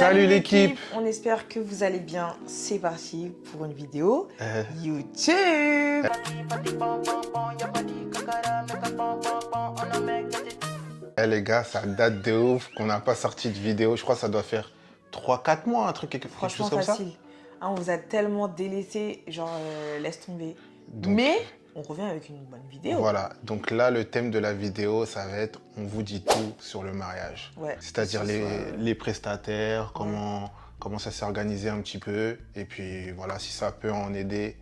Salut l'équipe. On espère que vous allez bien. C'est parti pour une vidéo YouTube. Eh les gars, ça date de ouf qu'on n'a pas sorti de vidéo. Je crois que ça doit faire 3-4 mois, un truc, quelque Franchement chose comme ça. facile. Hein, on vous a tellement délaissé, genre laisse tomber. Donc, Mais on revient avec une bonne vidéo. voilà, donc là, le thème de la vidéo, ça va être on vous dit tout sur le mariage. Ouais. C'est-à-dire Que ce soit- les prestataires, comment ça s'est organisé un petit peu. Et puis voilà, si ça peut en aider,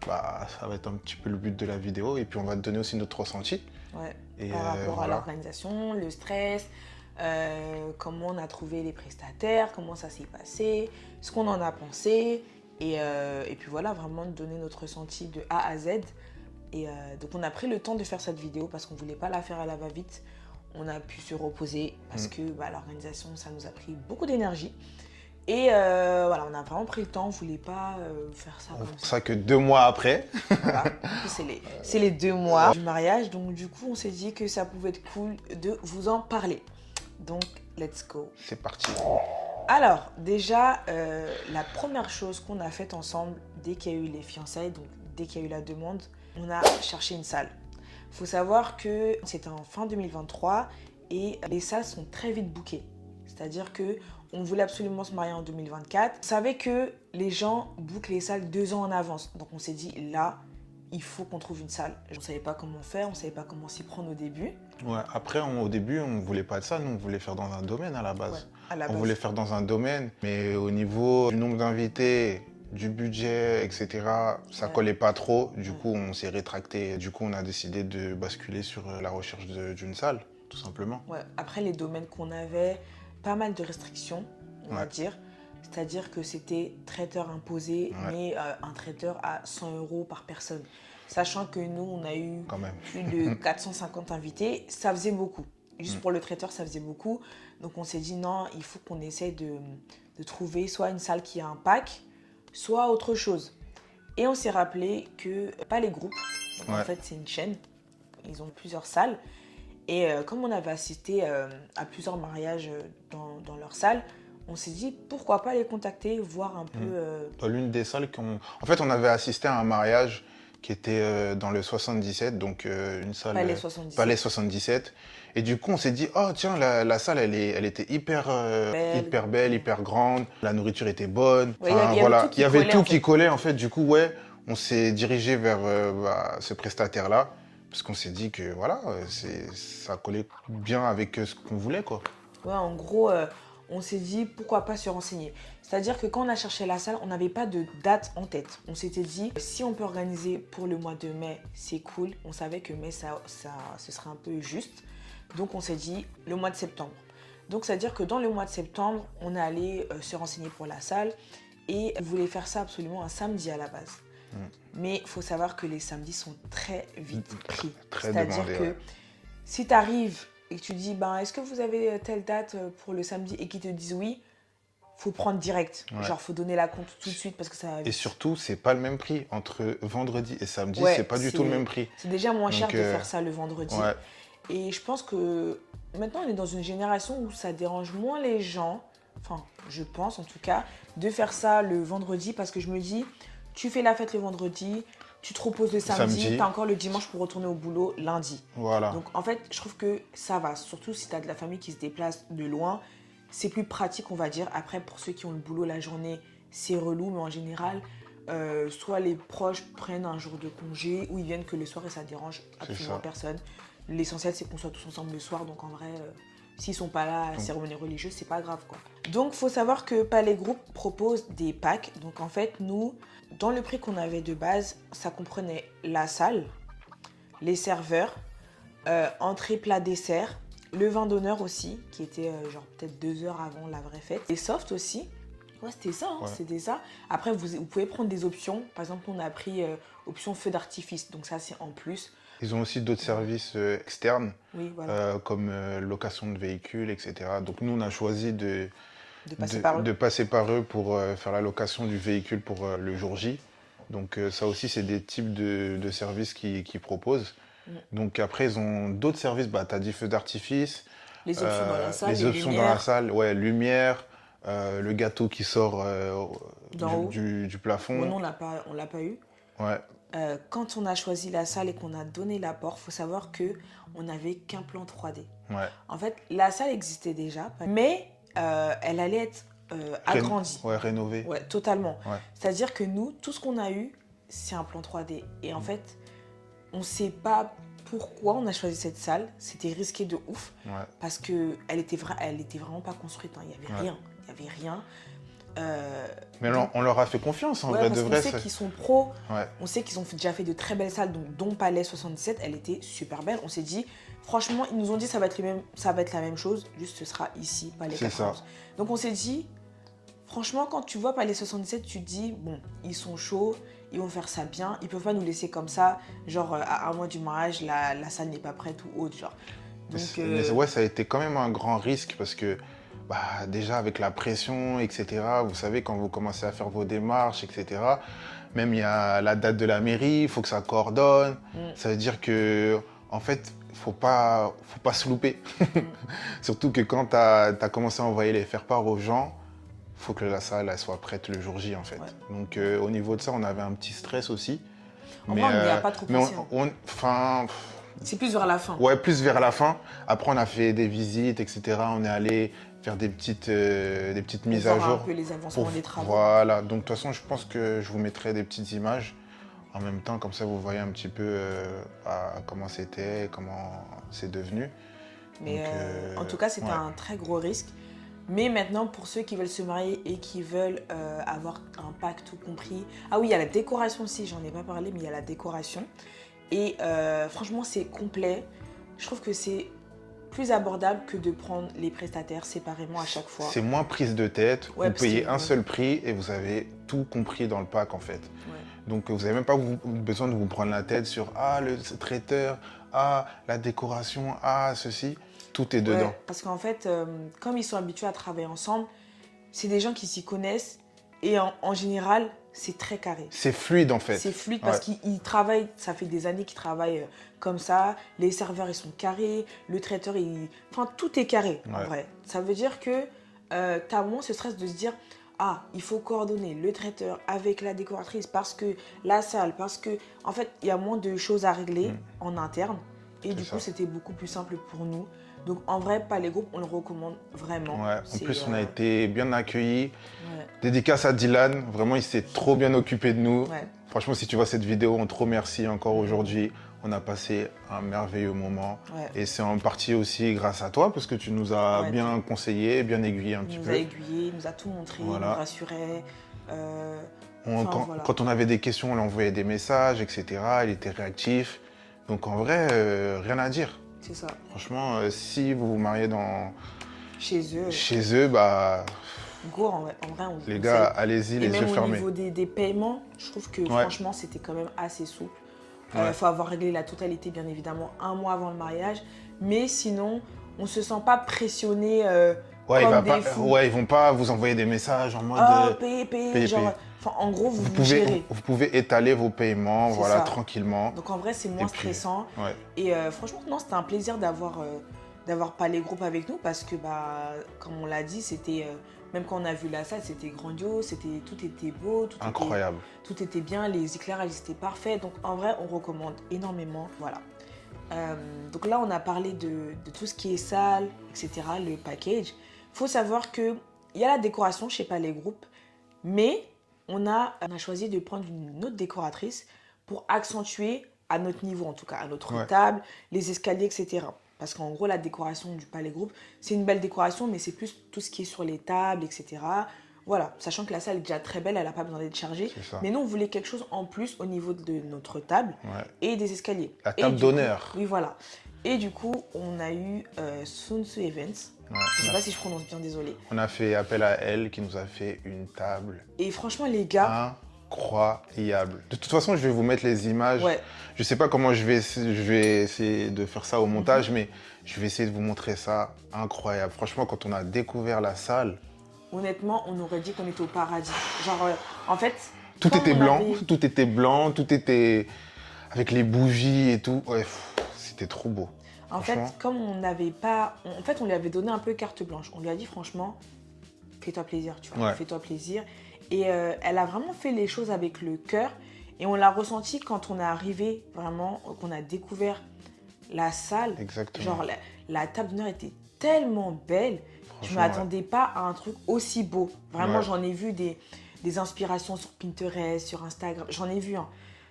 bah, ça va être un petit peu le but de la vidéo. Et puis on va te donner aussi notre ressenti. Ouais. Et Par rapport à voilà. l'organisation, le stress, comment on a trouvé les prestataires, comment ça s'est passé, ce qu'on en a pensé. Et puis voilà, vraiment donner notre ressenti de A à Z. Et donc on a pris le temps de faire cette vidéo parce qu'on ne voulait pas la faire à la va-vite. On a pu se reposer parce que l'organisation, ça nous a pris beaucoup d'énergie. Et voilà, on a vraiment pris le temps, on ne voulait pas faire ça comme C'est pour ça. ça que 2 mois après, Voilà. C'est les 2 mois du mariage, donc du coup on s'est dit que ça pouvait être cool de vous en parler. Donc let's go. c'est parti. Alors déjà, la première chose qu'on a faite ensemble dès qu'il y a eu les fiançailles, donc dès qu'il y a eu la demande, on a cherché une salle. Il faut savoir que c'était en fin 2023 et les salles sont très vite bookées. C'est-à-dire qu'on voulait absolument se marier en 2024. On savait que les gens bookent les salles 2 ans en avance. Donc on s'est dit là, il faut qu'on trouve une salle. On ne savait pas comment faire, on ne savait pas comment s'y prendre au début. Ouais, après, au début, on ne voulait pas de ça, nous, on voulait faire dans un domaine à la base. Ouais, à la On base. voulait faire dans un domaine, mais au niveau du nombre d'invités, du budget, etc., ça collait pas trop. Du coup, on s'est rétracté. Du coup, on a décidé de basculer sur la recherche d'une salle, tout simplement. Ouais. Après, les domaines qu'on avait, pas mal de restrictions, on va dire. C'est-à-dire que c'était traiteur imposé, mais un traiteur à 100 € par personne. Sachant que nous, on a eu Quand même. plus de 450 invités, ça faisait beaucoup. Juste pour le traiteur, ça faisait beaucoup. Donc on s'est dit non, il faut qu'on essaie de trouver soit une salle qui a un pack, soit autre chose. Et on s'est rappelé que pas les groupes, donc en fait c'est une chaîne, ils ont plusieurs salles. Et comme on avait assisté à plusieurs mariages dans leur salle, on s'est dit pourquoi pas les contacter, voir un peu... Dans l'une des salles En fait, on avait assisté à un mariage qui était dans le 77, donc une salle... Palais 77. Palais 77. Et du coup, on s'est dit, oh tiens, la salle, elle était hyper belle, hyper grande. La nourriture était bonne. Ouais, Enfin, il y avait voilà, tout qui il y avait collait, tout en qui fait. collait, en fait. Du coup, ouais, on s'est dirigé vers ce prestataire-là. Parce qu'on s'est dit que, voilà, ça collait bien avec ce qu'on voulait, quoi. Ouais, en gros, on s'est dit pourquoi pas se renseigner. C'est-à-dire que quand on a cherché la salle, on n'avait pas de date en tête. On s'était dit, si on peut organiser pour le mois de mai, c'est cool. On savait que mai, ce serait un peu juste. Donc on s'est dit le mois de septembre. Donc c'est-à-dire que dans le mois de septembre, on est allé se renseigner pour la salle et on voulait faire ça absolument un samedi à la base. Mais il faut savoir que les samedis sont très vite pris. Très C'est-à-dire demandé, que ouais. si tu arrives et que tu dis ben, est-ce que vous avez telle date pour le samedi et qu'ils te disent oui, faut prendre direct. Genre faut donner la compte tout de suite parce que ça va vite. Et surtout, c'est pas le même prix. Entre vendredi et samedi, Ouais, c'est pas du tout le même prix. C'est déjà moins cher Donc, de faire ça le vendredi. Ouais. Et je pense que maintenant, on est dans une génération où ça dérange moins les gens, enfin, je pense en tout cas, de faire ça le vendredi parce que je me dis, tu fais la fête le vendredi, tu te reposes le samedi, tu as encore le dimanche pour retourner au boulot lundi. Voilà. Donc en fait, je trouve que ça va, surtout si tu as de la famille qui se déplace de loin, c'est plus pratique, on va dire. Après, pour ceux qui ont le boulot la journée, c'est relou, mais en général, soit les proches prennent un jour de congé ou ils viennent que le soir et ça dérange absolument personne. L'essentiel, c'est qu'on soit tous ensemble le soir. Donc, en vrai, s'ils sont pas là à la cérémonie religieuse, c'est pas grave, quoi. Donc, il faut savoir que Palais Group propose des packs. Donc, en fait, nous, dans le prix qu'on avait de base, ça comprenait la salle, les serveurs, entrée, plat, dessert, le vin d'honneur aussi, qui était genre peut-être 2 heures avant la vraie fête. Les softs aussi. Ouais, c'était ça, hein, c'était ça. Après, vous pouvez prendre des options. Par exemple, on a pris option feu d'artifice. Donc, ça, c'est en plus. Ils ont aussi d'autres services externes, comme location de véhicules, etc. Donc nous, on a choisi de passer par eux pour faire la location du véhicule pour le jour J. Donc ça aussi, c'est des types de services qu'ils proposent. Donc après, ils ont d'autres services. Bah, tu as dit feu d'artifice, les options dans la salle, les options dans la salle, ouais, lumière, le gâteau qui sort du plafond. Bon, non, on l'a pas eu. Ouais. Quand on a choisi la salle et qu'on a donné l'apport, il faut savoir qu'on n'avait qu'un plan 3D. Ouais. En fait, la salle existait déjà, mais elle allait être agrandie. Rénovée. Ouais, totalement. Ouais. C'est-à-dire que nous, tout ce qu'on a eu, c'est un plan 3D. Et en fait, on ne sait pas pourquoi on a choisi cette salle. C'était risqué de ouf. Ouais. Parce qu'elle était vraiment pas construite. Hein. Il n'y avait rien. Il n'y avait rien. Mais on leur a fait confiance en vrai de vrai. On sait qu'ils sont pros, ouais. On sait qu'ils ont déjà fait de très belles salles, dont Palais 77, elle était super belle. On s'est dit, franchement, ils nous ont dit ça va être la même chose, juste ce sera ici, Palais 91. Donc on s'est dit, franchement, quand tu vois Palais 77, tu te dis, bon, ils sont chauds, ils vont faire ça bien, ils peuvent pas nous laisser comme ça, genre à un mois du mariage, la salle n'est pas prête ou autre, genre. Donc, mais ouais, ça a été quand même un grand risque parce que déjà avec la pression, etc., vous savez, quand vous commencez à faire vos démarches, etc., même il y a la date de la mairie, il faut que ça coordonne. Ça veut dire que, en fait, faut pas se louper. Surtout que quand tu as commencé à envoyer les faire-part aux gens, il faut que la salle elle soit prête le jour J, en fait. Ouais. Donc, au niveau de ça, on avait un petit stress aussi. En vrai, on n'y a pas trop pensé. C'est plus vers la fin. Ouais, plus vers la fin. Après, on a fait des visites, etc. On est allé faire des petites mises à jour. Un peu les avancements des travaux. Voilà. Donc, de toute façon, je pense que je vous mettrai des petites images en même temps. Comme ça, vous voyez un petit peu comment c'était, comment c'est devenu. Mais donc, en tout cas, c'était un très gros risque. Mais maintenant, pour ceux qui veulent se marier et qui veulent avoir un pack tout compris... Ah oui, il y a la décoration aussi. J'en ai pas parlé, mais il y a la décoration. Et franchement, c'est complet. Je trouve que c'est plus abordable que de prendre les prestataires séparément à chaque fois. C'est moins prise de tête. Ouais, vous payez un seul prix et vous avez tout compris dans le pack en fait. Ouais. Donc vous n'avez même pas besoin de vous prendre la tête sur le traiteur, la décoration, ceci. Tout est dedans. Parce qu'en fait, comme ils sont habitués à travailler ensemble, c'est des gens qui s'y connaissent et en général, c'est très carré. C'est fluide en fait. C'est fluide parce qu'ils travaillent, ça fait des années qu'ils travaillent comme ça. Les serveurs, ils sont carrés. Le traiteur, enfin, tout est carré en vrai. Ça veut dire que tu as moins ce stress de se dire il faut coordonner le traiteur avec la décoratrice parce que la salle, parce que... En fait, il y a moins de choses à régler en interne. Et du coup, c'était beaucoup plus simple pour nous. Donc en vrai, Palais Group, on le recommande vraiment. Ouais, en plus, on a été bien accueillis. Ouais. Dédicace à Dylan, vraiment, il s'est trop bien occupé de nous. Ouais. Franchement, si tu vois cette vidéo, on te remercie encore aujourd'hui. On a passé un merveilleux moment. Ouais. Et c'est en partie aussi grâce à toi, parce que tu nous as bien conseillé, bien aiguillé un petit peu. Il nous a aiguillé, il nous a tout montré, il nous rassurait. Quand on avait des questions, on lui envoyait des messages, etc. Il était réactif. Donc en vrai, rien à dire. C'est ça. Franchement, si vous vous mariez chez eux, go, en vrai, les gars, allez-y, les yeux fermés. Et même au niveau des paiements, je trouve que franchement, c'était quand même assez souple. Il faut avoir réglé la totalité, bien évidemment, un mois avant le mariage. Mais sinon, on ne se sent pas pressionné comme des fous. Ils vont pas vous envoyer des messages en mode... payez. Genre, en gros, vous gérez. Vous pouvez étaler vos paiements, voilà, tranquillement. Donc en vrai, c'est moins stressant. Et franchement, non, c'était un plaisir d'avoir Palais Group avec nous parce que, comme on l'a dit, c'était... même quand on a vu la salle, c'était grandiose, tout était beau. Incroyable. Tout était bien, les éclairages étaient parfaits. Donc en vrai, on recommande énormément. Voilà. Donc là, on a parlé de tout ce qui est salle, etc., le package. Il faut savoir qu'il y a la décoration chez Palais Group, mais on a choisi de prendre une autre décoratrice pour accentuer à notre niveau, en tout cas, à notre table, les escaliers, etc. Parce qu'en gros, la décoration du Palais Group, c'est une belle décoration, mais c'est plus tout ce qui est sur les tables, etc. Voilà, sachant que la salle est déjà très belle, elle n'a pas besoin d'être chargée. Mais nous, on voulait quelque chose en plus au niveau de notre table et des escaliers. La table d'honneur. Oui, voilà. Et du coup, on a eu Sun Tzu Events. Je ne sais pas si je prononce bien, désolé. On a fait appel à elle qui nous a fait une table. Et franchement, les gars... Incroyable. De toute façon, je vais vous mettre les images. Je ne sais pas comment je vais essayer de faire ça au montage, mais je vais essayer de vous montrer ça. Incroyable. Franchement, quand on a découvert la salle... Honnêtement, on aurait dit qu'on était au paradis. Genre, en fait... Tout était blanc, tout était avec les bougies et tout. Ouais, c'était trop beau. En fait, comme on n'avait pas... En fait, on lui avait donné un peu carte blanche. On lui a dit, franchement, fais-toi plaisir, tu vois, fais-toi plaisir. Et elle a vraiment fait les choses avec le cœur. Et on l'a ressenti quand on est arrivé, vraiment, qu'on a découvert la salle. Exactement. Genre, la table d'honneur était tellement belle. Je ne m'attendais pas à un truc aussi beau. Vraiment, j'en ai vu des inspirations sur Pinterest, sur Instagram. J'en ai vu, hein.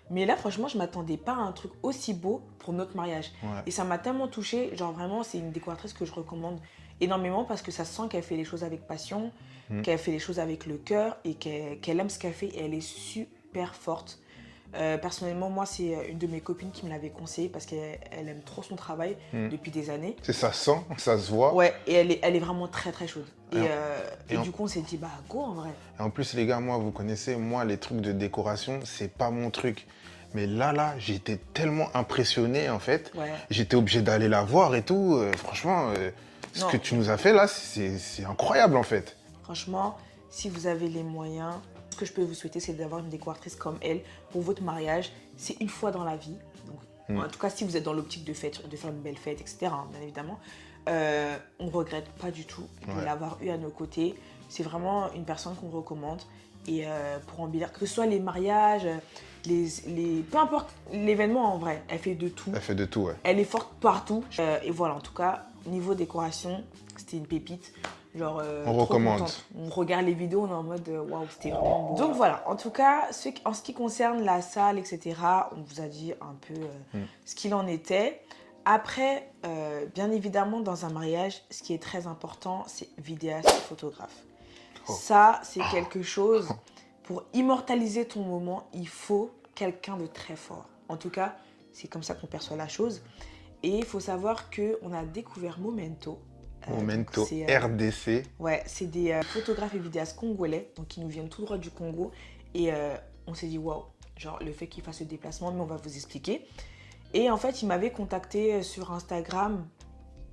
Mais là, franchement, je ne m'attendais pas à un truc aussi beau pour notre mariage. Et ça m'a tellement touchée. Genre, vraiment, c'est une décoratrice que je recommande énormément parce que ça se sent qu'elle fait les choses avec passion, qu'elle fait les choses avec le cœur et qu'elle aime ce qu'elle fait. Et elle est super forte. Personnellement, moi, c'est une de mes copines qui me l'avait conseillé parce qu'elle aime trop son travail depuis des années. Ça sent, ça se voit. Ouais, et elle est vraiment très très chaude. Et du coup, on s'est dit, bah go en vrai. Et en plus, les gars, moi, vous connaissez, moi, les trucs de décoration, c'est pas mon truc. Mais là, j'étais tellement impressionné, en fait. J'étais obligé d'aller la voir et tout. Franchement, ce que tu nous as fait là, c'est incroyable, en fait. Franchement, si vous avez les moyens, ce que je peux vous souhaiter, c'est d'avoir une décoratrice comme elle pour votre mariage. C'est une fois dans la vie. Donc, en tout cas, si vous êtes dans l'optique de faire une belle fête, etc., hein, bien évidemment, on ne regrette pas du tout de l'avoir eu à nos côtés. C'est vraiment une personne qu'on recommande. Et pour embellir, que ce soit les mariages, peu importe l'événement en vrai, elle fait de tout. Elle fait de tout, ouais. Elle est forte partout. Et voilà, en tout cas, niveau décoration, c'était une pépite. Genre, on recommande. Contente. On regarde les vidéos, on est en mode waouh, c'était vraiment beau. Donc voilà, en tout cas, en ce qui concerne la salle, etc., on vous a dit un peu ce qu'il en était. Après, bien évidemment, dans un mariage, ce qui est très important, c'est vidéaste et photographe. Ça, c'est quelque chose, pour immortaliser ton moment, il faut quelqu'un de très fort. En tout cas, c'est comme ça qu'on perçoit la chose. Et il faut savoir qu'on a découvert Momento. Momento, RDC. Ouais, c'est des photographes et vidéastes congolais, donc qui nous viennent tout droit du Congo. Et on s'est dit, waouh, genre le fait qu'ils fassent ce déplacement, mais on va vous expliquer. Et en fait, ils m'avaient contacté sur Instagram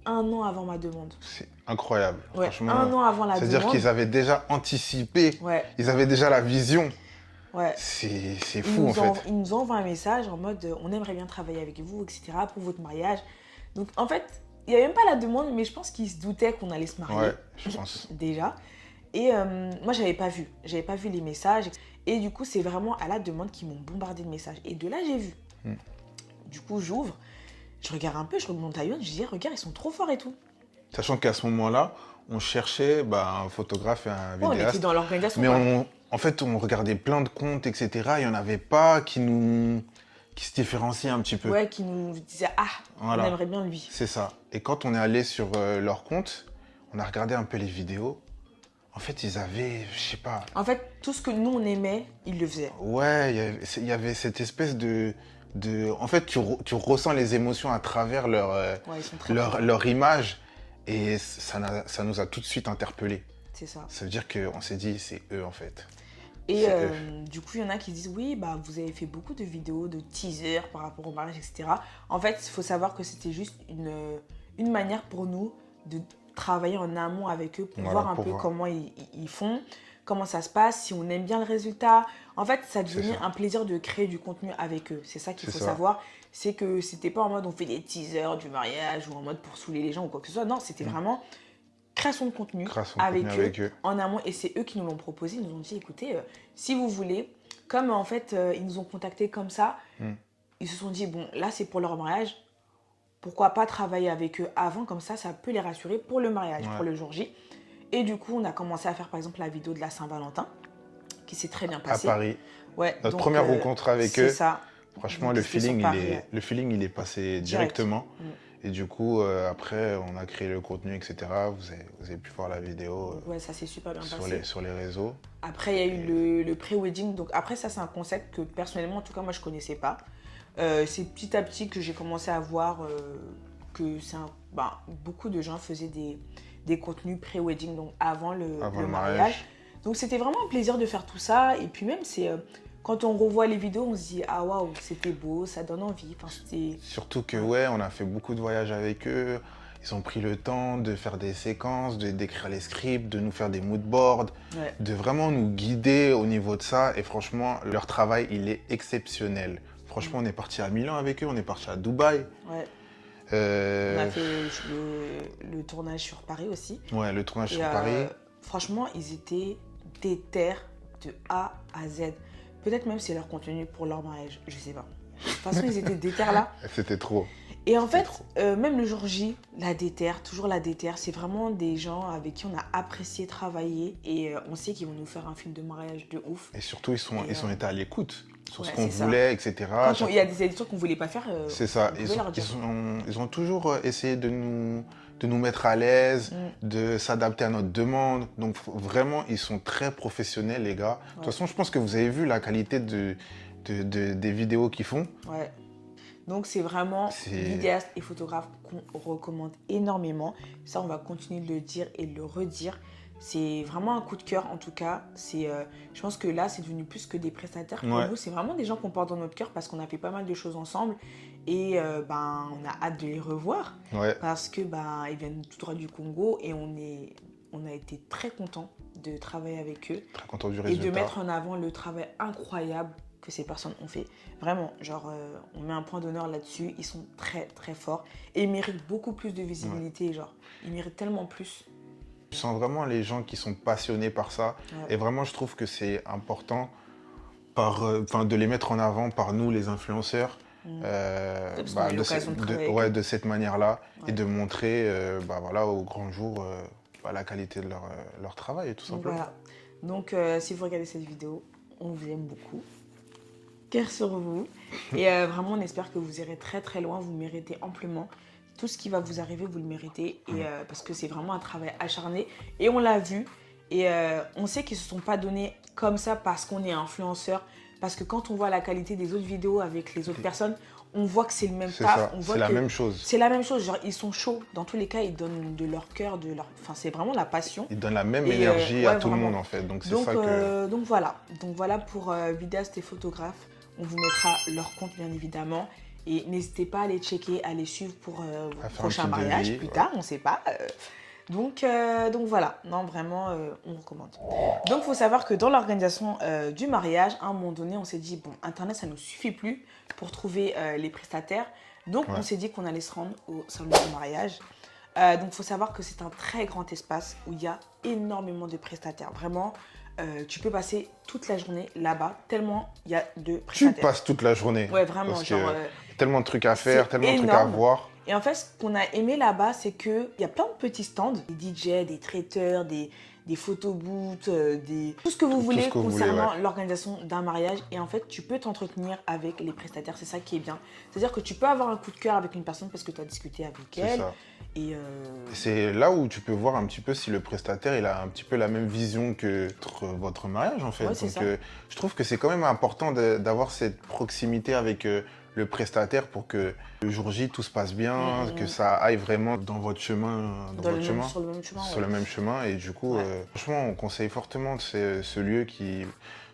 1 an avant ma demande. C'est incroyable. Ouais, franchement, 1 an avant la demande. C'est-à-dire qu'ils avaient déjà anticipé, ils avaient déjà la vision. Ouais. C'est fou en fait. Ils nous envoient un message en mode on aimerait bien travailler avec vous, etc. pour votre mariage. Donc en fait, il n'y avait même pas la demande, mais je pense qu'ils se doutaient qu'on allait se marier. Ouais, je pense. Déjà. Et moi, j'avais pas vu les messages. Et du coup, c'est vraiment à la demande qu'ils m'ont bombardé de messages. Et de là, j'ai vu. Du coup, j'ouvre, je regarde un peu, je remonte à Yon, je dis regarde, ils sont trop forts et tout. Sachant qu'à ce moment-là, on cherchait un photographe et un vidéaste. On était dans l'organisation. Mais en fait, on regardait plein de comptes, etc. Il n'y en avait pas qui se différenciaient un petit peu. Ouais, qui nous disaient on aimerait bien lui. C'est ça. Et quand on est allé sur leur compte, on a regardé un peu les vidéos. En fait, ils avaient, je sais pas... En fait, tout ce que nous, on aimait, ils le faisaient. Ouais, il y avait cette espèce de... En fait, tu ressens les émotions à travers leur image. Et ça nous a tout de suite interpellés. C'est ça. Ça veut dire qu'on s'est dit, c'est eux en fait. Et du coup, il y en a qui disent, oui, vous avez fait beaucoup de vidéos, de teasers par rapport au mariage, etc. En fait, il faut savoir que c'était juste une manière pour nous de travailler en amont avec eux pour voir un peu comment ils font, comment ça se passe, si on aime bien le résultat. En fait, ça devenait un plaisir de créer du contenu avec eux. C'est ça qu'il faut savoir. C'est que c'était pas en mode on fait des teasers du mariage ou en mode pour saouler les gens ou quoi que ce soit. Non, c'était vraiment création de contenu avec eux en amont. Et c'est eux qui nous l'ont proposé. Ils nous ont dit, écoutez, si vous voulez, comme en fait, ils nous ont contactés comme ça, ils se sont dit, bon, là, c'est pour leur mariage. Pourquoi pas travailler avec eux avant, comme ça peut les rassurer pour le mariage, pour le jour J. Et du coup, on a commencé à faire par exemple la vidéo de la Saint-Valentin, qui s'est très bien passée. À Paris. Ouais, notre première rencontre avec eux. C'est ça. Franchement, le feeling, il est passé directement. Et du coup, après, on a créé le contenu, etc. Vous avez pu voir la vidéo ouais, ça s'est super bien passé. Sur les réseaux. Après, il y a eu le pré-wedding. Donc après, ça, c'est un concept que personnellement, en tout cas, moi, je ne connaissais pas. C'est petit à petit que j'ai commencé à voir que beaucoup de gens faisaient des contenus pré-wedding, donc avant le mariage. Donc c'était vraiment un plaisir de faire tout ça. Et puis même, quand on revoit les vidéos, on se dit ah waouh, c'était beau, ça donne envie. Surtout que on a fait beaucoup de voyages avec eux. Ils ont pris le temps de faire des séquences, d'écrire les scripts, de nous faire des moodboards, de vraiment nous guider au niveau de ça. Et franchement, leur travail, il est exceptionnel. Franchement, on est parti à Milan avec eux, on est parti à Dubaï. Ouais. On a fait le tournage sur Paris aussi. Ouais, le tournage sur Paris. franchement, ils étaient déter de A à Z. Peut-être même c'est leur contenu pour leur mariage, je sais pas. De toute façon, ils étaient déter là. C'était trop. Et en fait, même le jour J, la déter, toujours la déter, c'est vraiment des gens avec qui on a apprécié travailler et on sait qu'ils vont nous faire un film de mariage de ouf. Et surtout, ils ont été à l'écoute sur ce qu'on voulait, etc. Il y a des éditeurs qu'on voulait pas faire. C'est ça. Ils ont toujours essayé de nous mettre à l'aise, de s'adapter à notre demande. Donc vraiment, ils sont très professionnels, les gars. De toute façon, je pense que vous avez vu la qualité des vidéos qu'ils font. Ouais. Donc c'est vraiment vidéaste et photographe qu'on recommande énormément. Ça, on va continuer de le dire et de le redire. C'est vraiment un coup de cœur en tout cas. Je pense que là, c'est devenu plus que des prestataires. Pour nous, c'est vraiment des gens qu'on porte dans notre cœur parce qu'on a fait pas mal de choses ensemble. Et on a hâte de les revoir parce que ils viennent tout droit du Congo et on a été très contents de travailler avec eux. Très contents du résultat. Et de mettre en avant le travail incroyable que ces personnes ont fait. Vraiment, on met un point d'honneur là-dessus. Ils sont très, très forts et ils méritent beaucoup plus de visibilité. Ils méritent tellement plus. Je sens vraiment les gens qui sont passionnés par ça. Et vraiment, je trouve que c'est important de les mettre en avant par nous, les influenceurs. De cette manière-là et de montrer au grand jour la qualité de leur travail, tout simplement. Voilà. Donc, si vous regardez cette vidéo, on vous aime beaucoup. Cœur sur vous. Et vraiment, on espère que vous irez très très loin. Vous méritez amplement. Tout ce qui va vous arriver, vous le méritez. Et, parce que c'est vraiment un travail acharné. Et on l'a vu. Et on sait qu'ils ne se sont pas donnés comme ça parce qu'on est influenceur. Parce que quand on voit la qualité des autres vidéos avec les autres personnes, on voit que c'est le même taf. C'est la même chose. C'est la même chose. Ils sont chauds. Dans tous les cas, ils donnent de leur cœur, c'est vraiment la passion. Ils donnent la même énergie à tout le monde en fait. Donc voilà pour vidéastes et photographes. On vous mettra leur compte bien évidemment. Et n'hésitez pas à les checker, à les suivre pour vos prochains mariages plus tard, on ne sait pas. Donc voilà, non vraiment, on recommande. Donc il faut savoir que dans l'organisation du mariage, à un moment donné, on s'est dit, bon, Internet, ça ne nous suffit plus pour trouver les prestataires. Donc on s'est dit qu'on allait se rendre au salon du mariage. Donc il faut savoir que c'est un très grand espace où il y a énormément de prestataires. Vraiment, tu peux passer toute la journée là-bas, tellement il y a de prestataires. Tu passes toute la journée. Ouais, vraiment. Tellement de trucs à faire, tellement de trucs à voir. Et en fait, ce qu'on a aimé là-bas, c'est qu'il y a plein de petits stands, des DJ, des traiteurs, des photobooths, tout ce que vous voulez concernant l'organisation d'un mariage. Et en fait, tu peux t'entretenir avec les prestataires, c'est ça qui est bien. C'est-à-dire que tu peux avoir un coup de cœur avec une personne parce que tu as discuté avec elle. Ça. Et c'est là où tu peux voir un petit peu si le prestataire il a un petit peu la même vision que votre mariage en fait. Ouais, donc je trouve que c'est quand même important d'avoir cette proximité avec le prestataire pour que le jour J tout se passe bien, que ça aille vraiment dans votre chemin, sur le même chemin. Et du coup, franchement, on conseille fortement ce lieu qui,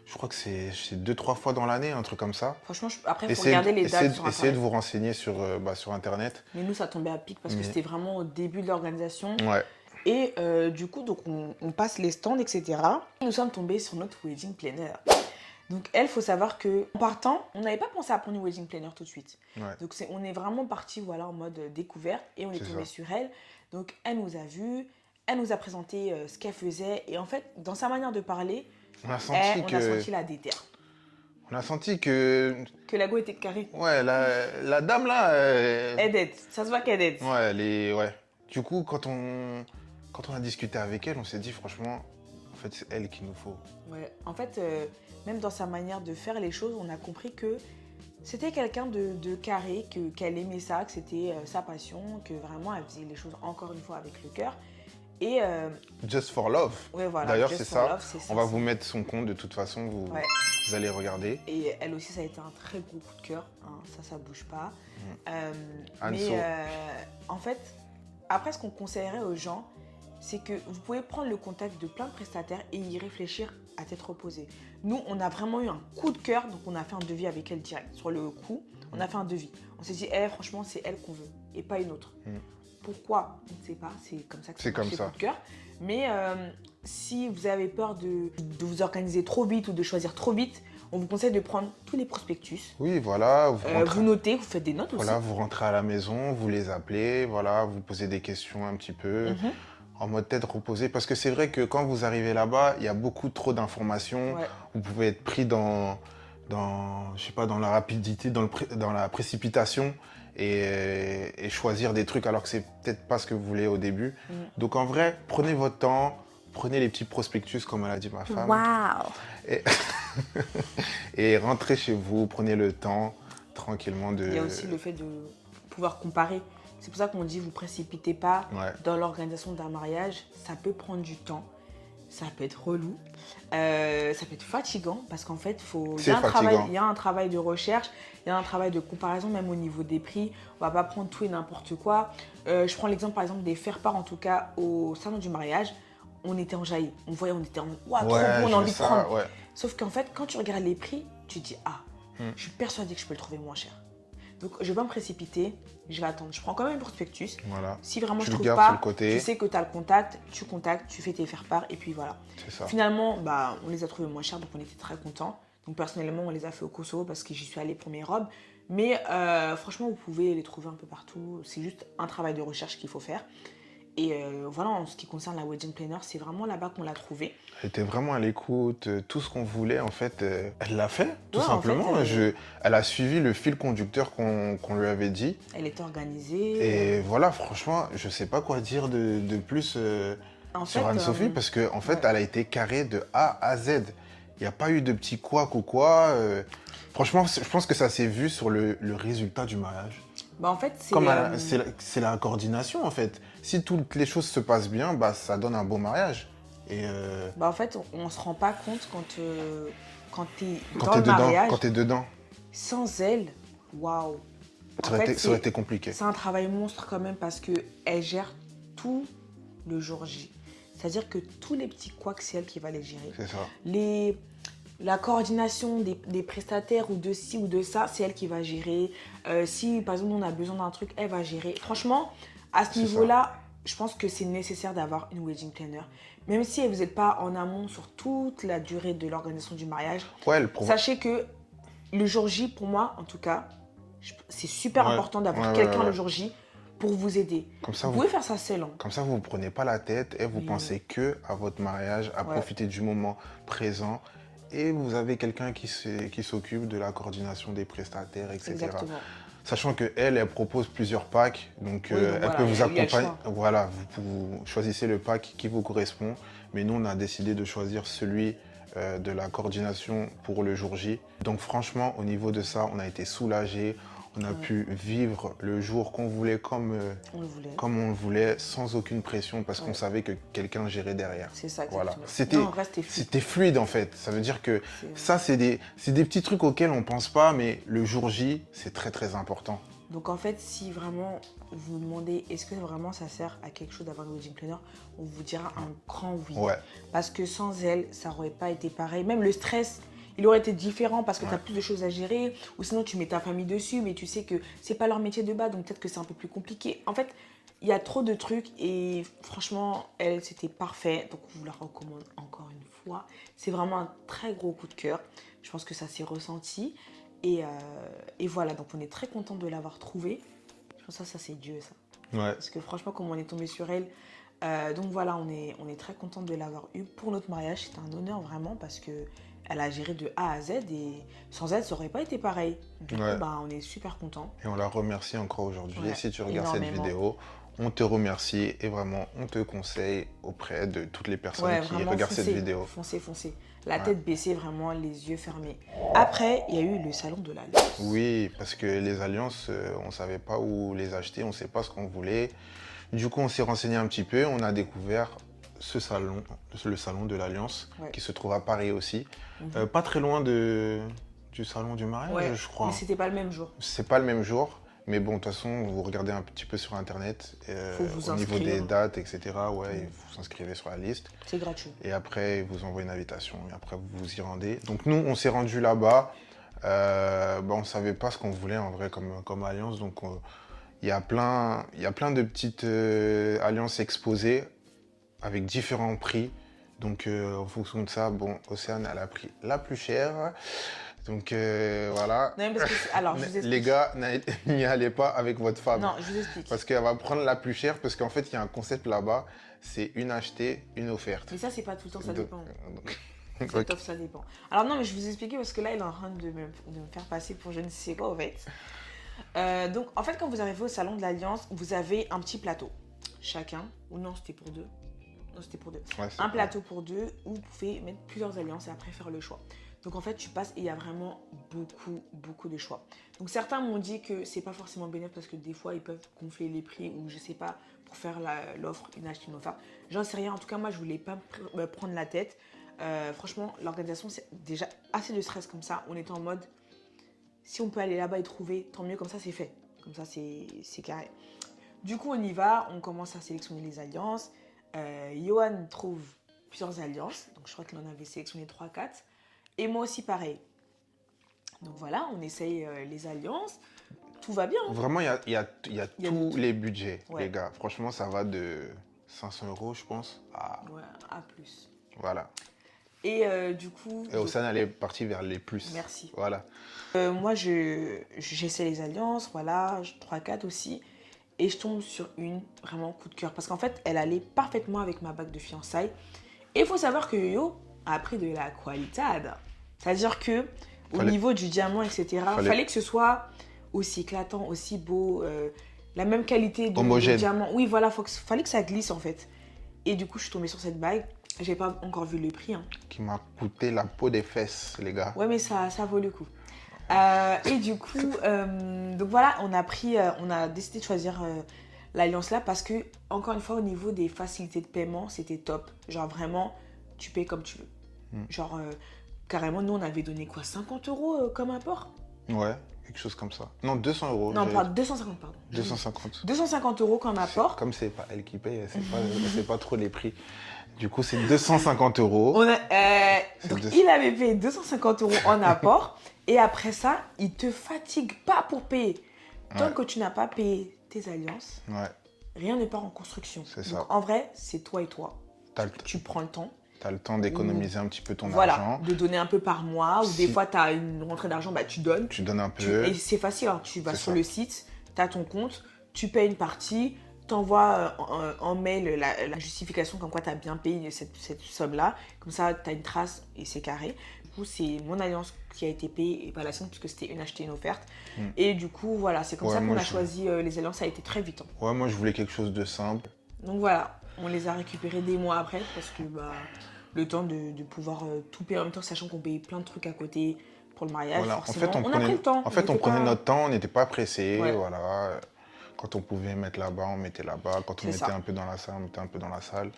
je crois que c'est 2-3 fois dans l'année, un truc comme ça. Franchement, après, il faut regarder les dates sur Internet. Essayez de vous renseigner sur Internet. Mais nous, ça tombait à pic parce que c'était vraiment au début de l'organisation. Ouais. Et du coup, donc on passe les stands, etc. Nous sommes tombés sur notre wedding planner. Donc elle, faut savoir que en partant, on n'avait pas pensé à prendre une wedding planner tout de suite. Ouais. Donc on est vraiment parti en mode découverte et on est tombé sur elle. Donc elle nous a vus, elle nous a présenté ce qu'elle faisait et en fait, dans sa manière de parler, on a senti la déter. On a senti que la go était carrée. Ouais, la dame là. Elle est ça se voit qu'elle est. Ouais. Du coup, quand on a discuté avec elle, on s'est dit franchement, en fait, c'est elle qu'il nous faut. Ouais, en fait, même dans sa manière de faire les choses, on a compris que c'était quelqu'un de carré, qu'elle aimait ça, que c'était sa passion, que vraiment elle faisait les choses encore une fois avec le cœur. Et Just for Love. Ouais, voilà. D'ailleurs, c'est ça. On va vous mettre son compte de toute façon, vous allez regarder. Et elle aussi, ça a été un très gros coup de cœur. Hein, ça bouge pas. En fait, après, ce qu'on conseillerait aux gens, c'est que vous pouvez prendre le contact de plein de prestataires et y réfléchir à tête reposée. Nous, on a vraiment eu un coup de cœur, donc on a fait un devis avec elle direct. Sur le coup, on a fait un devis. On s'est dit, franchement, c'est elle qu'on veut et pas une autre. Pourquoi? On ne sait pas, c'est comme ça que c'est comme ça. Coup de cœur. Mais si vous avez peur de vous organiser trop vite ou de choisir trop vite, on vous conseille de prendre tous les prospectus. Oui, voilà. Vous notez, vous faites des notes aussi. Voilà, vous rentrez à la maison, vous les appelez, voilà, vous posez des questions un petit peu. en mode tête reposée. Parce que c'est vrai que quand vous arrivez là-bas, il y a beaucoup trop d'informations. Ouais. Vous pouvez être pris je sais pas, dans la rapidité, dans la précipitation et choisir des trucs alors que c'est peut-être pas ce que vous voulez au début. Donc en vrai, prenez votre temps, prenez les petits prospectus comme elle a dit ma femme. Waouh. Et rentrez chez vous, prenez le temps tranquillement de... Il y a aussi le fait de pouvoir comparer. C'est pour ça qu'on dit vous précipitez pas dans l'organisation d'un mariage. Ça peut prendre du temps. Ça peut être relou, ça peut être fatigant parce qu'en fait, il y a un travail de recherche, il y a un travail de comparaison même au niveau des prix. On va pas prendre tout et n'importe quoi. Je prends l'exemple par exemple des faire-part en tout cas au salon du mariage. On était enjaillés, on voyait, on était en waouh, trop bon, on a envie de prendre. Ouais. Sauf qu'en fait, quand tu regardes les prix, tu te dis je suis persuadée que je peux le trouver moins cher. Donc, je ne vais pas me précipiter, je vais attendre. Je prends quand même un prospectus. Voilà. Si vraiment je ne trouve pas, tu sais que tu as le contact, tu contactes, tu fais tes faire-part et puis voilà. C'est ça. Finalement, on les a trouvés moins chers, donc on était très contents. Donc, personnellement, on les a fait au Kosovo parce que j'y suis allée pour mes robes. Mais franchement, vous pouvez les trouver un peu partout. C'est juste un travail de recherche qu'il faut faire. Et voilà, en ce qui concerne la wedding planner, c'est vraiment là-bas qu'on l'a trouvée. Elle était vraiment à l'écoute, tout ce qu'on voulait, en fait, elle l'a fait, tout simplement. En fait, elle a suivi le fil conducteur qu'on lui avait dit. Elle est organisée. Et voilà, franchement, je ne sais pas quoi dire de plus sur Anne-Sophie, parce qu'en fait, elle a été carrée de A à Z. Il n'y a pas eu de petits couacs ou quoi. Franchement, je pense que ça s'est vu sur le résultat du mariage. En fait, c'est la coordination, en fait. Si toutes les choses se passent bien, ça donne un beau mariage. Et en fait, on ne se rend pas compte quand tu es dans le mariage. Quand tu es dedans. Sans elle, waouh. Ça aurait été compliqué. C'est un travail monstre quand même parce qu'elle gère tout le jour J. C'est-à-dire que tous les petits couacs, c'est elle qui va les gérer. C'est ça. La coordination des prestataires ou de ci ou de ça, c'est elle qui va gérer. Si, par exemple, on a besoin d'un truc, elle va gérer. Franchement, à ce niveau-là, je pense que c'est nécessaire d'avoir une wedding planner. Même si vous n'êtes pas en amont sur toute la durée de l'organisation du mariage, sachez que le jour J, pour moi, en tout cas, c'est super important d'avoir quelqu'un le jour J pour vous aider. Vous pouvez faire ça seul. Comme ça, vous ne prenez pas la tête et vous pensez que à votre mariage, à profiter du moment présent. Et vous avez quelqu'un qui s'occupe de la coordination des prestataires, etc. Exactement. Sachant qu'elle propose plusieurs packs, donc elle peut vous accompagner. Voilà, vous choisissez le pack qui vous correspond. Mais nous, on a décidé de choisir celui de la coordination pour le jour J. Donc franchement, au niveau de ça, on a été soulagés. On a pu vivre le jour qu'on voulait comme on le voulait, sans aucune pression, parce qu'on savait que quelqu'un gérait derrière. C'est ça, voilà. C'était fluide en fait. Ça veut dire que ça, c'est des petits trucs auxquels on ne pense pas, mais le jour J, c'est très très important. Donc en fait, si vraiment vous vous demandez est-ce que vraiment ça sert à quelque chose d'avoir une wedding planner, on vous dira un grand oui. Ouais. Parce que sans elle, ça n'aurait pas été pareil. Même le stress, il aurait été différent parce que tu as plus de choses à gérer, ou sinon tu mets ta famille dessus, mais tu sais que c'est pas leur métier de base, donc peut-être que c'est un peu plus compliqué. En fait, il y a trop de trucs et franchement, elle, c'était parfait. Donc on vous la recommande encore une fois. C'est vraiment un très gros coup de cœur. Je pense que ça s'est ressenti. Et voilà, donc on est très content de l'avoir trouvée. Je pense que ça c'est Dieu, ça. Ouais. Parce que franchement, comme on est tombé sur elle, donc voilà, on est très content de l'avoir eue pour notre mariage. C'était un honneur vraiment parce que elle a géré de A à Z et sans elle, ça n'aurait pas été pareil. Du coup, on est super contents. Et on la remercie encore aujourd'hui. Et si tu regardes cette vidéo, on te remercie et vraiment, on te conseille auprès de toutes les personnes qui regardent cette vidéo. Foncez. La tête baissée, vraiment, les yeux fermés. Après, il y a eu le salon de l'Alliance. Oui, parce que les alliances, on ne savait pas où les acheter, on ne sait pas ce qu'on voulait. Du coup, on s'est renseigné un petit peu, on a découvert ce salon, le salon de l'Alliance, qui se trouve à Paris aussi. Pas très loin du salon du mariage, je crois. Mais c'était pas le même jour. C'est pas le même jour, mais bon, de toute façon, vous regardez un petit peu sur Internet, au niveau des dates, etc. Ouais, vous vous inscrivez sur la liste. C'est gratuit. Et après, ils vous envoient une invitation, et après, vous vous y rendez. Donc nous, on s'est rendu là-bas. On ne savait pas ce qu'on voulait en vrai comme alliance, donc il y a plein de petites alliances exposées avec différents prix. Donc en fonction de ça, Océane, elle a pris la plus chère. Donc voilà. Non, parce que alors, je vous explique. Les gars, n'y allez pas avec votre femme. Non, je vous explique. Parce qu'elle va prendre la plus chère, parce qu'en fait, il y a un concept là-bas, c'est une achetée, une offerte. Mais ça, c'est pas tout le temps, ça dépend. Okay. Ça dépend. Alors non, mais je vous explique parce que là, il est en train de me faire passer pour je ne sais quoi, en fait. Donc, en fait, quand vous arrivez au salon de l'Alliance, vous avez un petit plateau. Chacun, ou non, c'était pour deux. Non, c'était pour deux. Ouais, un plateau pour deux où vous pouvez mettre plusieurs alliances et après faire le choix. Donc en fait, tu passes et il y a vraiment beaucoup de choix. Donc certains m'ont dit que c'est pas forcément bénéfique parce que des fois, ils peuvent gonfler les prix ou je sais pas, pour faire l'offre, une achetée, une offerte. J'en sais rien. En tout cas, moi, je voulais pas me prendre la tête. Franchement, l'organisation, c'est déjà assez de stress comme ça. On est en mode, si on peut aller là-bas et trouver, tant mieux, comme ça, c'est fait. Comme ça, c'est carré. Du coup, on y va, on commence à sélectionner les alliances. Johan trouve plusieurs alliances. Donc, je crois qu'il en avait sélectionné 3-4. Et moi aussi, pareil. Donc, voilà, on essaye les alliances. Tout va bien. Vraiment, il y a tous les budgets, les gars. Franchement, ça va de 500 €, je pense, à plus. Voilà. Et du coup... Et Ossane, elle est partie vers les plus. Merci. Voilà. Moi, j'essaie les alliances, voilà, 3-4 aussi. Et je tombe sur une vraiment coup de cœur. Parce qu'en fait, elle allait parfaitement avec ma bague de fiançailles. Et il faut savoir que Yo a pris de la qualité. C'est-à-dire que au niveau du diamant, etc., fallait que ce soit aussi éclatant, aussi beau, la même qualité de diamant. Oui, voilà, fallait que ça glisse en fait. Et du coup, je suis tombée sur cette bague. J'ai pas encore vu le prix. Hein. Qui m'a coûté la peau des fesses, les gars. Ouais, mais ça vaut le coup. Et du coup, donc voilà, on a décidé de choisir l'alliance là parce que, encore une fois, au niveau des facilités de paiement, c'était top. Genre vraiment, tu payes comme tu veux. Genre, carrément, nous, on avait donné quoi, 50 € comme apport? Ouais, quelque chose comme ça. Non, 200 €. Non, pas 250, pardon. 250. 250 € comme apport. Comme c'est pas elle qui paye, c'est pas trop les prix. Du coup, c'est 250 €. Donc, il avait payé 250 € en apport. Et après ça, il te fatigue pas pour payer. Tant que tu n'as pas payé tes alliances, rien ne part en construction. C'est ça. Donc, en vrai, c'est toi et toi. Tu prends le temps. Tu as le temps d'économiser un petit peu ton Voilà, argent. de donner un peu par mois. Ou des fois, tu as une rentrée d'argent, bah, tu donnes. Tu donnes un peu. Et c'est facile. Alors, tu vas sur le site, tu as ton compte, tu payes une partie, tu envoies en mail la justification comme quoi tu as bien payé cette somme-là. Comme ça, tu as une trace et c'est carré. Du coup, c'est mon alliance qui a été payée et pas la sienne puisque c'était une achetée, une offerte. Et du coup, voilà, c'est comme ça qu'on a choisi les alliances. Ça a été très vite. Hein. Ouais, moi, je voulais quelque chose de simple. Donc voilà, on les a récupérés des mois après parce que le temps de pouvoir tout payer en même temps, sachant qu'on payait plein de trucs à côté pour le mariage. Voilà. Forcément, on a pris le temps. En fait, on prenait notre temps, on n'était pas pressé. Ouais. Voilà. Quand on pouvait mettre là-bas, on mettait là-bas. Quand on était un peu dans la salle, on mettait un peu dans la salle.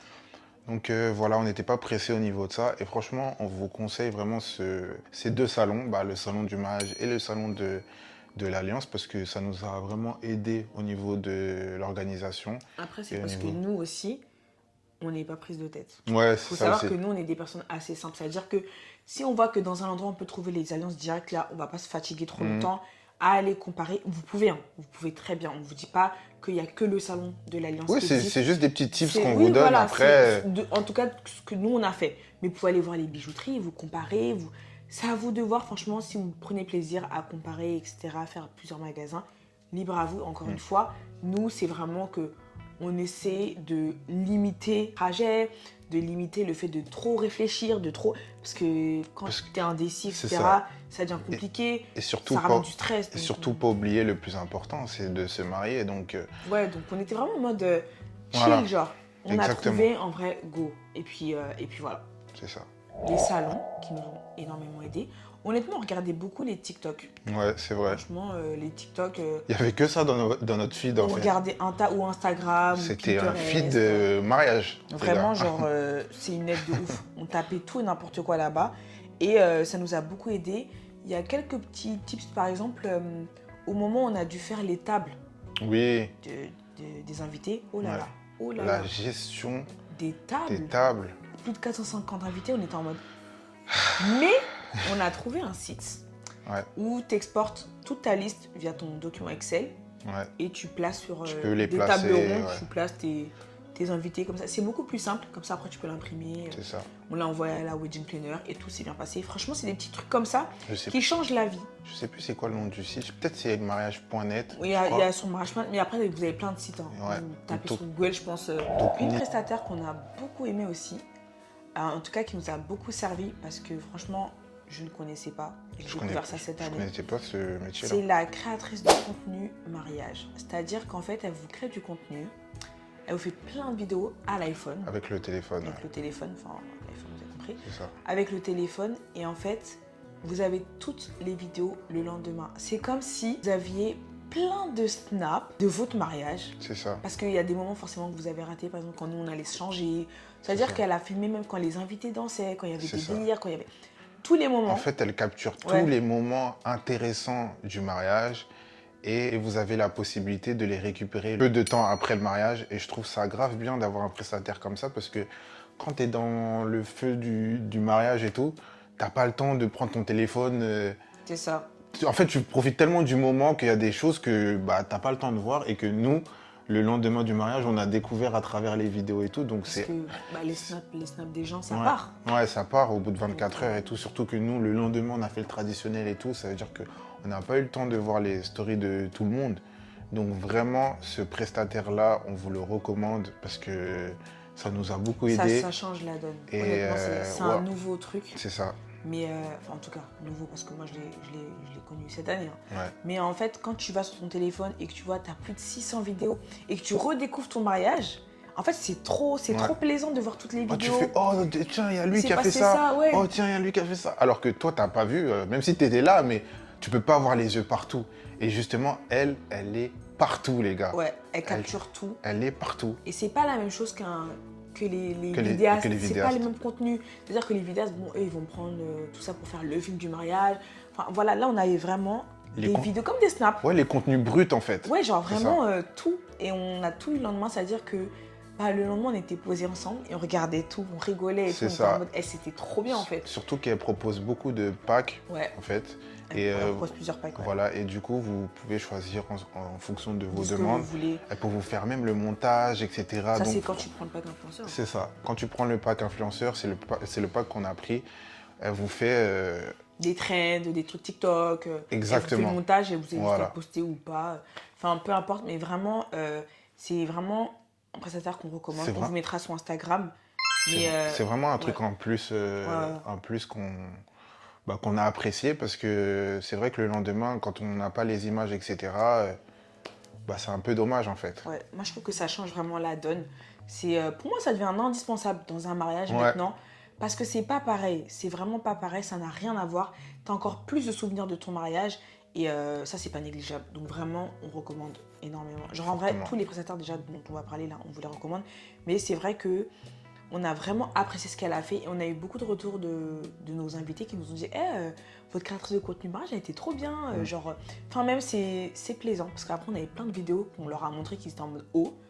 Donc voilà, on n'était pas pressé au niveau de ça. Et franchement, on vous conseille vraiment ces deux salons, le salon du mariage et le salon de l'Alliance, parce que ça nous a vraiment aidé au niveau de l'organisation. Après, c'est parce que nous aussi, on n'est pas prise de tête. Ouais, il faut savoir que nous, on est des personnes assez simples. C'est-à-dire que si on voit que dans un endroit, on peut trouver les alliances directes, là, on ne va pas se fatiguer trop longtemps à aller comparer. Vous pouvez très bien. On ne vous dit pas qu'il n'y a que le salon de l'Alliance. Oui, c'est juste des petits tips qu'on vous donne. Voilà, après... en tout cas, ce que nous, on a fait. Mais vous pouvez aller voir les bijouteries, vous comparer. C'est à vous de voir, franchement, si vous prenez plaisir à comparer, etc., à faire plusieurs magasins. Libre à vous, encore une fois. Nous, c'est vraiment que on essaie de limiter le trajet, de limiter le fait de trop réfléchir, parce que quand tu es indécis, etc., ça devient compliqué, et surtout ça ramène du stress. Et surtout pas oublier le plus important, c'est de se marier. Donc, ouais, donc on était vraiment en mode chill, genre. On a trouvé en vrai go. Et puis voilà. C'est ça. Les salons qui nous ont énormément aidés. Honnêtement, on regardait beaucoup les TikTok. Ouais, c'est vrai. Franchement, les TikTok... Il n'y avait que ça dans notre feed, en fait. On regardait ou Instagram, c'était un feed de mariage. Vraiment, genre, c'est une aide de ouf. On tapait tout et n'importe quoi là-bas. Et ça nous a beaucoup aidé. Il y a quelques petits tips, par exemple, au moment où on a dû faire les tables des invités. Oh là là. Oh là la gestion des tables. Plus de 450 invités, on était en mode... Mais on a trouvé un site où tu exportes toute ta liste via ton document Excel et tu places sur des tables rondes, tu places tes tes invités comme ça. C'est beaucoup plus simple, comme ça après tu peux l'imprimer. C'est ça. On l'a envoyé à la wedding planner et tout s'est bien passé. Franchement, c'est des petits trucs comme ça qui changent la vie. Je sais plus c'est quoi le nom du site. Peut-être c'est mariage.net. Oui, il y a son mariage.net, mais après vous avez plein de sites. Ouais. Vous tapez sur Google, je pense. Une prestataire qu'on a beaucoup aimé aussi, en tout cas qui nous a beaucoup servi parce que franchement, je ne connaissais pas. J'ai découvert ça cette année. Je ne connaissais pas ce métier-là. C'est la créatrice de contenu mariage. C'est-à-dire qu'en fait, elle vous crée du contenu. Elle vous fait plein de vidéos à l'iPhone. Avec le téléphone. Avec le téléphone, enfin l'iPhone, vous avez compris. C'est ça. Avec le téléphone et en fait, vous avez toutes les vidéos le lendemain. C'est comme si vous aviez plein de snaps de votre mariage. C'est ça. Parce qu'il y a des moments forcément que vous avez ratés, par exemple quand nous on allait se changer. C'est-à-dire qu'elle a filmé même quand les invités dansaient, quand il y avait des délires, quand il y avait tous les moments. En fait, elle capture tous les moments intéressants du mariage. Et vous avez la possibilité de les récupérer peu de temps après le mariage. Et je trouve ça grave bien d'avoir un prestataire comme ça parce que quand tu es dans le feu du mariage et tout, t'as pas le temps de prendre ton téléphone. C'est ça. En fait, tu profites tellement du moment qu'il y a des choses que t'as pas le temps de voir et que nous, le lendemain du mariage, on a découvert à travers les vidéos et tout. Donc parce que les snaps des gens, ça part. Ouais, ça part au bout de 24 heures et tout. Surtout que nous, le lendemain, on a fait le traditionnel et tout. Ça veut dire que on n'a pas eu le temps de voir les stories de tout le monde. Donc vraiment, ce prestataire-là, on vous le recommande parce que ça nous a beaucoup aidé. Ça change la donne. Et honnêtement, c'est un nouveau truc. C'est ça. Mais en tout cas, nouveau parce que moi, je l'ai connu cette année. Ouais. Mais en fait, quand tu vas sur ton téléphone et que tu vois, tu as plus de 600 vidéos et que tu redécouvres ton mariage, en fait, c'est trop plaisant de voir toutes les vidéos. Tu fais, oh tiens, il y a lui qui a fait ça. Ouais. Oh tiens, il y a lui qui a fait ça. Alors que toi, tu n'as pas vu, même si tu étais là, mais tu peux pas avoir les yeux partout. Et justement, elle est partout, les gars. Ouais, elle capture tout. Elle est partout. Et c'est pas la même chose que les vidéastes. C'est pas les mêmes contenus. C'est-à-dire que les vidéastes, bon, eux, ils vont prendre tout ça pour faire le film du mariage. Enfin, voilà, là, on avait vraiment des vidéos comme des snaps. Ouais, les contenus bruts, en fait. Ouais, genre vraiment tout. Et on a tout le lendemain, c'est-à-dire que le lendemain, on était posés ensemble et on regardait tout, on rigolait et tout. Ça. En mode, c'était trop bien, en fait. Surtout qu'elle propose beaucoup de packs, en fait. Elle propose plusieurs packs. Voilà, et du coup, vous pouvez choisir en fonction de vos demandes. Vous voulez. Elle peut vous faire même le montage, etc. Ça, c'est quand tu prends le pack influenceur. C'est ça. Quand tu prends le pack influenceur, c'est le pack qu'on a pris. Elle vous fait... des trends, des trucs TikTok. Exactement. Elle vous fait le montage et vous avez juste à poster ou pas. Enfin, peu importe, mais vraiment, c'est vraiment un prestataire qu'on recommande. On vous mettra son Instagram. C'est vraiment un truc en plus, qu'on a apprécié parce que c'est vrai que le lendemain, quand on n'a pas les images, etc., c'est un peu dommage en fait. Ouais, moi je trouve que ça change vraiment la donne. Pour moi, ça devient indispensable dans un mariage maintenant parce que c'est pas pareil. C'est vraiment pas pareil, ça n'a rien à voir. Tu as encore plus de souvenirs de ton mariage et ça, c'est pas négligeable. Donc vraiment, on recommande énormément. Genre en vrai, tous les prestataires déjà dont on va parler là, on vous les recommande. Mais c'est vrai que on a vraiment apprécié ce qu'elle a fait et on a eu beaucoup de retours de nos invités qui nous ont dit votre créatrice de contenu mariage a été trop bien. Enfin même c'est plaisant parce qu'après on avait plein de vidéos qu'on leur a montré qu'ils étaient en mode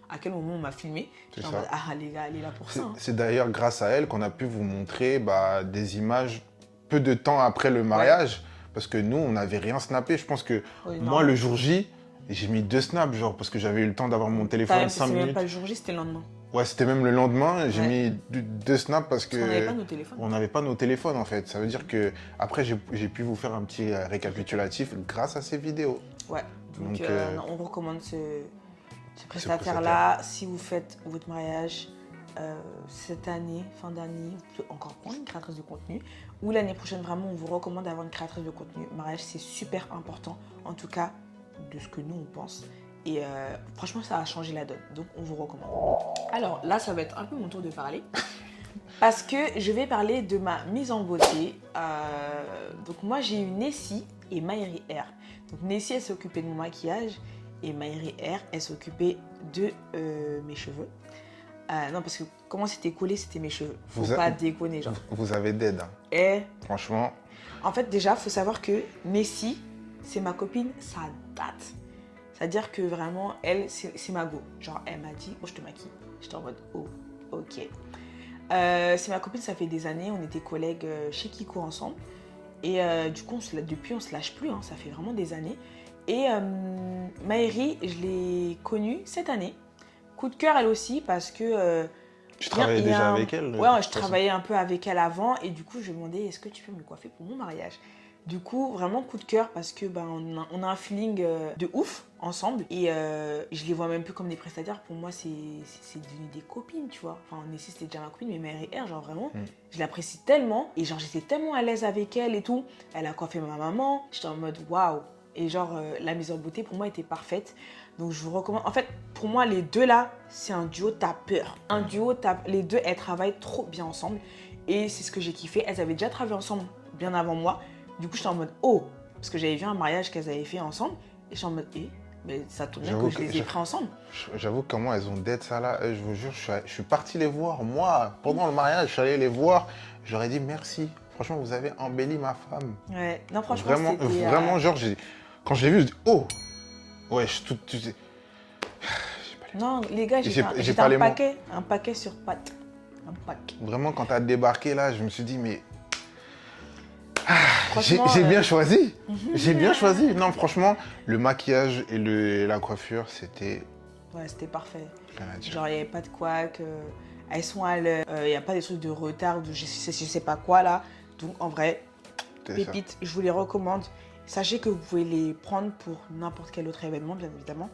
à quel moment on m'a filmé. En mode, les gars, elle est là pour ça. C'est d'ailleurs grâce à elle qu'on a pu vous montrer des images peu de temps après le mariage parce que nous on n'avait rien snappé. Je pense que moi le jour J, j'ai mis 2 snaps parce que j'avais eu le temps d'avoir mon téléphone 5 minutes. C'était même pas le jour J, c'était le lendemain. Ouais, c'était même le lendemain. J'ai mis 2 snaps parce que... On n'avait pas nos téléphones. On n'avait pas nos téléphones, en fait. Ça veut dire que après j'ai pu vous faire un petit récapitulatif grâce à ces vidéos. Ouais, donc on recommande ce prestataire-là. Si vous faites votre mariage cette année, fin d'année, vous pouvez encore prendre une créatrice de contenu. Ou l'année prochaine, vraiment, on vous recommande d'avoir une créatrice de contenu. Mariage, c'est super important, en tout cas, de ce que nous, on pense. Et franchement, ça a changé la donne. Donc, on vous recommande. Alors là, ça va être un peu mon tour de parler. Parce que je vais parler de ma mise en beauté. Donc, moi, j'ai eu Nessie et Maïri R. Donc, Nessie, elle s'est occupée de mon maquillage. Et Maïri R, elle s'est occupée de mes cheveux. Non, parce que comment c'était collé, c'était mes cheveux. Faut pas déconner, genre. Vous avez d'aide. Et franchement. En fait, déjà, faut savoir que Nessie, c'est ma copine, ça date. C'est-à-dire que vraiment, elle, c'est ma go. Genre, elle m'a dit, je te maquille. J'étais en mode, ok. C'est ma copine, ça fait des années. On était collègues chez Kiko ensemble. Et du coup, depuis, on se lâche plus. Ça fait vraiment des années. Et Maëri, je l'ai connue cette année. Coup de cœur, elle aussi, parce que... Tu travaillais déjà avec elle? Ouais, je travaillais un peu avec elle avant et du coup, je me demandais, est-ce que tu peux me coiffer pour mon mariage? Du coup, vraiment coup de cœur parce que on a un feeling de ouf ensemble et je les vois même plus comme des prestataires. Pour moi, c'est devenu des copines, tu vois. Enfin, Nessie, c'était déjà ma copine, mais Mary R, genre vraiment, je l'apprécie tellement et genre j'étais tellement à l'aise avec elle et tout. Elle a coiffé ma maman, j'étais en mode waouh. Et genre, la mise en beauté pour moi était parfaite. Donc je vous recommande. En fait, pour moi, les deux là, c'est un duo tapeur. Un duo les deux, elles travaillent trop bien ensemble. Et c'est ce que j'ai kiffé. Elles avaient déjà travaillé ensemble bien avant moi. Du coup, j'étais en mode oh, parce que j'avais vu un mariage qu'elles avaient fait ensemble. Et j'étais en mode mais ça tourne bien que je les ai pris ensemble. J'avoue comment elles ont d'être ça là. Je vous jure, je suis parti les voir. Moi, pendant le mariage, je suis allé les voir. J'aurais dit merci. Franchement, vous avez embelli ma femme. Ouais, non, franchement, vraiment, genre, quand je l'ai vu, je dis oh. Ouais, non, les gars, j'ai un paquet sur pattes. Un paquet. Vraiment, quand t'as débarqué là, je me suis dit, mais. J'ai bien choisi. J'ai bien choisi. Non, franchement, le maquillage et la coiffure, c'était. Ouais, c'était parfait. Genre, il n'y avait pas de couac. Elles sont à l'heure. Il n'y a pas des trucs de retard, de je sais pas quoi là. Donc, en vrai, pépites, je vous les recommande. Sachez que vous pouvez les prendre pour n'importe quel autre événement, bien évidemment.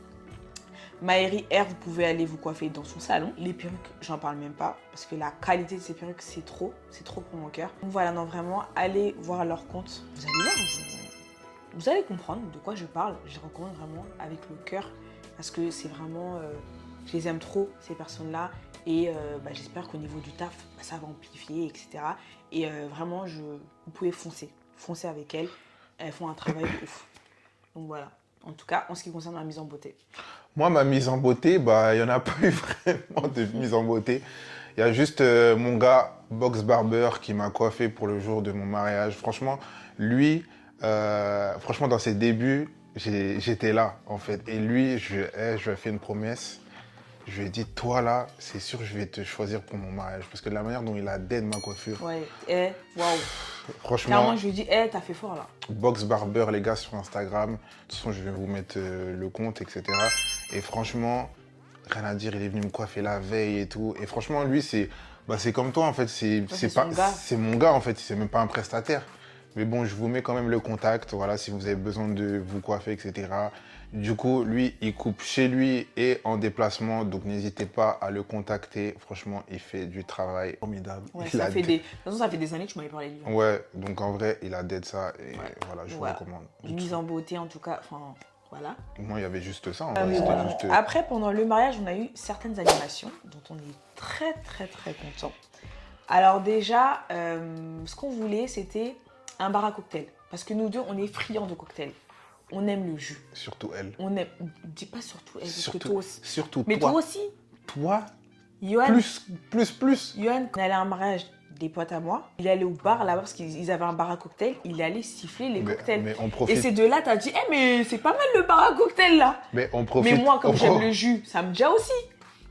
Maëri R, vous pouvez aller vous coiffer dans son salon. Les perruques, j'en parle même pas, parce que la qualité de ces perruques, c'est trop pour mon cœur. Donc voilà, non, vraiment, allez voir leur compte. Vous allez voir, vous allez comprendre de quoi je parle. Je les recommande vraiment avec le cœur, parce que c'est vraiment... je les aime trop, ces personnes-là. Et j'espère qu'au niveau du taf, ça va amplifier, etc. Et vraiment, vous pouvez foncer avec elles. Elles font un travail de ouf. Donc voilà. En tout cas, en ce qui concerne ma mise en beauté. Moi, ma mise en beauté, il n'y en a pas eu vraiment de mise en beauté. Il y a juste mon gars, Box Barber, qui m'a coiffé pour le jour de mon mariage. Franchement, lui, franchement, dans ses débuts, j'étais là, en fait. Et lui, je lui ai fait une promesse. Je lui ai dit, toi là, c'est sûr que je vais te choisir pour mon mariage. Parce que de la manière dont il a dead ma coiffure. Ouais, waouh. Franchement. Clairement, je lui ai dit, t'as fait fort là. Box Barber, les gars, sur Instagram. De toute façon, je vais vous mettre le compte, etc. Et franchement, rien à dire, il est venu me coiffer la veille et tout. Et franchement, lui, c'est comme toi, en fait. C'est mon gars, en fait. C'est même pas un prestataire. Mais bon, je vous mets quand même le contact, voilà, si vous avez besoin de vous coiffer, etc. Du coup, lui, il coupe chez lui et en déplacement, donc n'hésitez pas à le contacter. Franchement, il fait du travail formidable. Ouais, de toute façon, ça fait des années que tu m'avais parlé de lui. Ouais, donc en vrai, il a d'aide ça et voilà, je vous recommande. Une mise en beauté, en tout cas, enfin, voilà. Moi, il y avait juste ça. Voilà. Après, pendant le mariage, on a eu certaines animations dont on est très, très, très content. Alors déjà, ce qu'on voulait, c'était un bar à cocktail. Parce que nous deux, on est friands de cocktails. On aime le jus. Surtout elle. On aime... Dis pas surtout elle, parce que toi aussi. Surtout mais toi. Mais toi aussi. Toi, Yoann, plus. Yoann, on allait à un mariage des potes à moi. Il est allé au bar là-bas, parce qu'ils avaient un bar à cocktail. Il est allé siffler les cocktails. Mais on profite. Et ces deux-là, t'as dit, mais c'est pas mal le bar à cocktail là. Mais on profite. Mais moi, comme j'aime le jus, ça me dit aussi.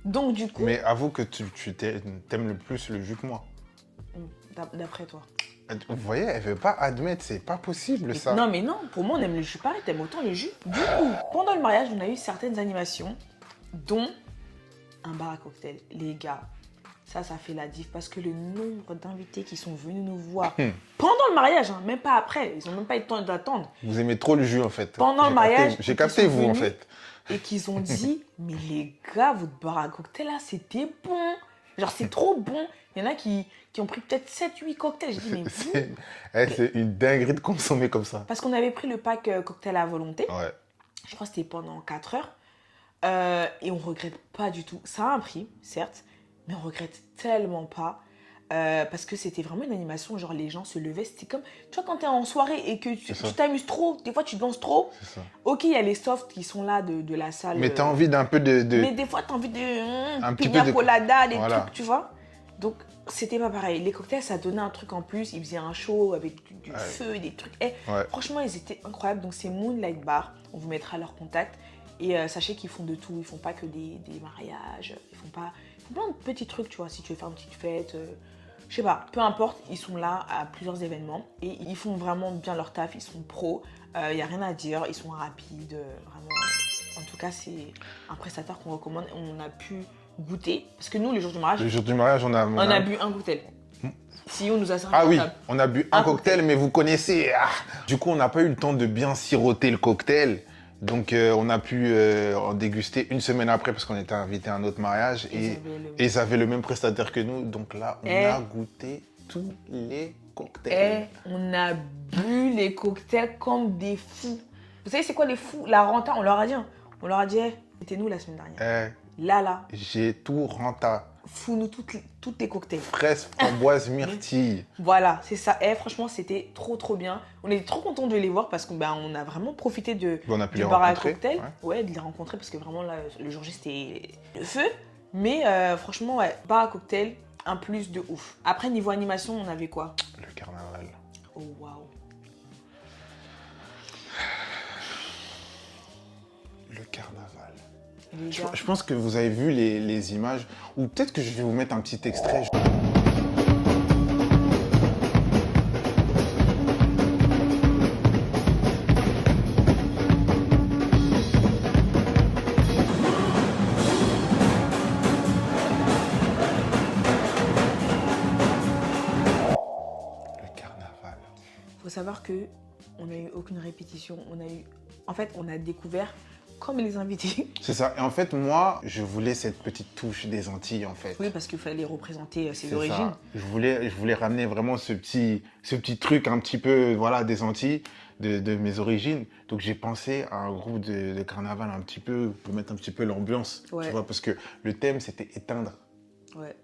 Donc du coup... Mais avoue que tu t'aimes le plus le jus que moi. D'après toi. Vous voyez, elle veut pas admettre, c'est pas possible ça. Non mais non, pour moi on aime le jus pareil, t'aimes autant le jus. Du coup, pendant le mariage, on a eu certaines animations, dont un bar à cocktail. Les gars, ça fait la diff parce que le nombre d'invités qui sont venus nous voir pendant le mariage, hein, même pas après, ils ont même pas eu le temps d'attendre. Vous aimez trop le jus en fait. Pendant le mariage, j'ai capté vous en fait. Et qu'ils ont dit, mais les gars, votre bar à cocktail là, c'était bon. Genre c'est trop bon. Il y en a qui ont pris peut-être 7-8 cocktails. J'ai dit, mais c'est une dinguerie de consommer comme ça. Parce qu'on avait pris le pack cocktail à volonté. Ouais. Je crois que c'était pendant 4 heures. Et on regrette pas du tout. Ça a un prix, certes, mais on regrette tellement pas. Parce que c'était vraiment une animation, genre les gens se levaient. C'était comme, tu vois, quand t'es en soirée et que tu t'amuses trop, des fois tu danses trop. C'est ça. Ok, il y a les softs qui sont là de la salle. Mais t'as envie d'un peu de... Mais des fois, t'as envie de... un petit peu de... colada, des trucs, tu vois. Donc, c'était pas pareil. Les cocktails, ça donnait un truc en plus. Ils faisaient un show avec du feu, des trucs. Franchement, ils étaient incroyables. Donc, c'est Moonlight Bar. On vous mettra leur contact. Et sachez qu'ils font de tout. Ils font pas que des mariages. Ils font plein de petits trucs, tu vois. Si tu veux faire une petite fête, je sais pas. Peu importe, ils sont là à plusieurs événements. Et ils font vraiment bien leur taf. Ils sont pros. Il n'y a rien à dire. Ils sont rapides. Vraiment, en tout cas, c'est un prestataire qu'on recommande. On a pu goûter. Parce que nous, le jour du mariage, on a bu un cocktail. Si on nous a servi ah oui, on a bu un cocktail, mais vous connaissez. Du coup, on n'a pas eu le temps de bien siroter le cocktail. Donc, on a pu en déguster une semaine après parce qu'on était invité à un autre mariage. Et ils avaient le même prestataire que nous. Donc là, on a goûté tous les cocktails. On a bu les cocktails comme des fous. Vous savez, c'est quoi les fous? La renta, on leur a dit. On leur a dit, c'était nous la semaine dernière. Là. J'ai tout renta. Fous-nous toutes les cocktails. Fraise, framboise, myrtille. Voilà, c'est ça. Franchement, c'était trop bien. On était trop contents de les voir parce qu'on a vraiment profité du bar à cocktail. Ouais, de les rencontrer parce que vraiment, là, le jour J, c'était le feu. Mais franchement, bar à cocktail, un plus de ouf. Après, niveau animation, on avait quoi? Le carnaval. Oh, waouh. Le carnaval. Je pense que vous avez vu les images, ou peut-être que je vais vous mettre un petit extrait. Le carnaval. Il faut savoir qu'on n'a eu aucune répétition. En fait, on a découvert comme les invités. C'est ça. Et en fait, moi, je voulais cette petite touche des Antilles, en fait. Oui, parce qu'il fallait représenter ses origines. Ça. Je voulais ramener vraiment ce petit truc un petit peu, voilà, des Antilles, de mes origines. Donc, j'ai pensé à un groupe de carnaval un petit peu, pour mettre un petit peu l'ambiance, tu vois, parce que le thème, c'était éteindre. Ouais.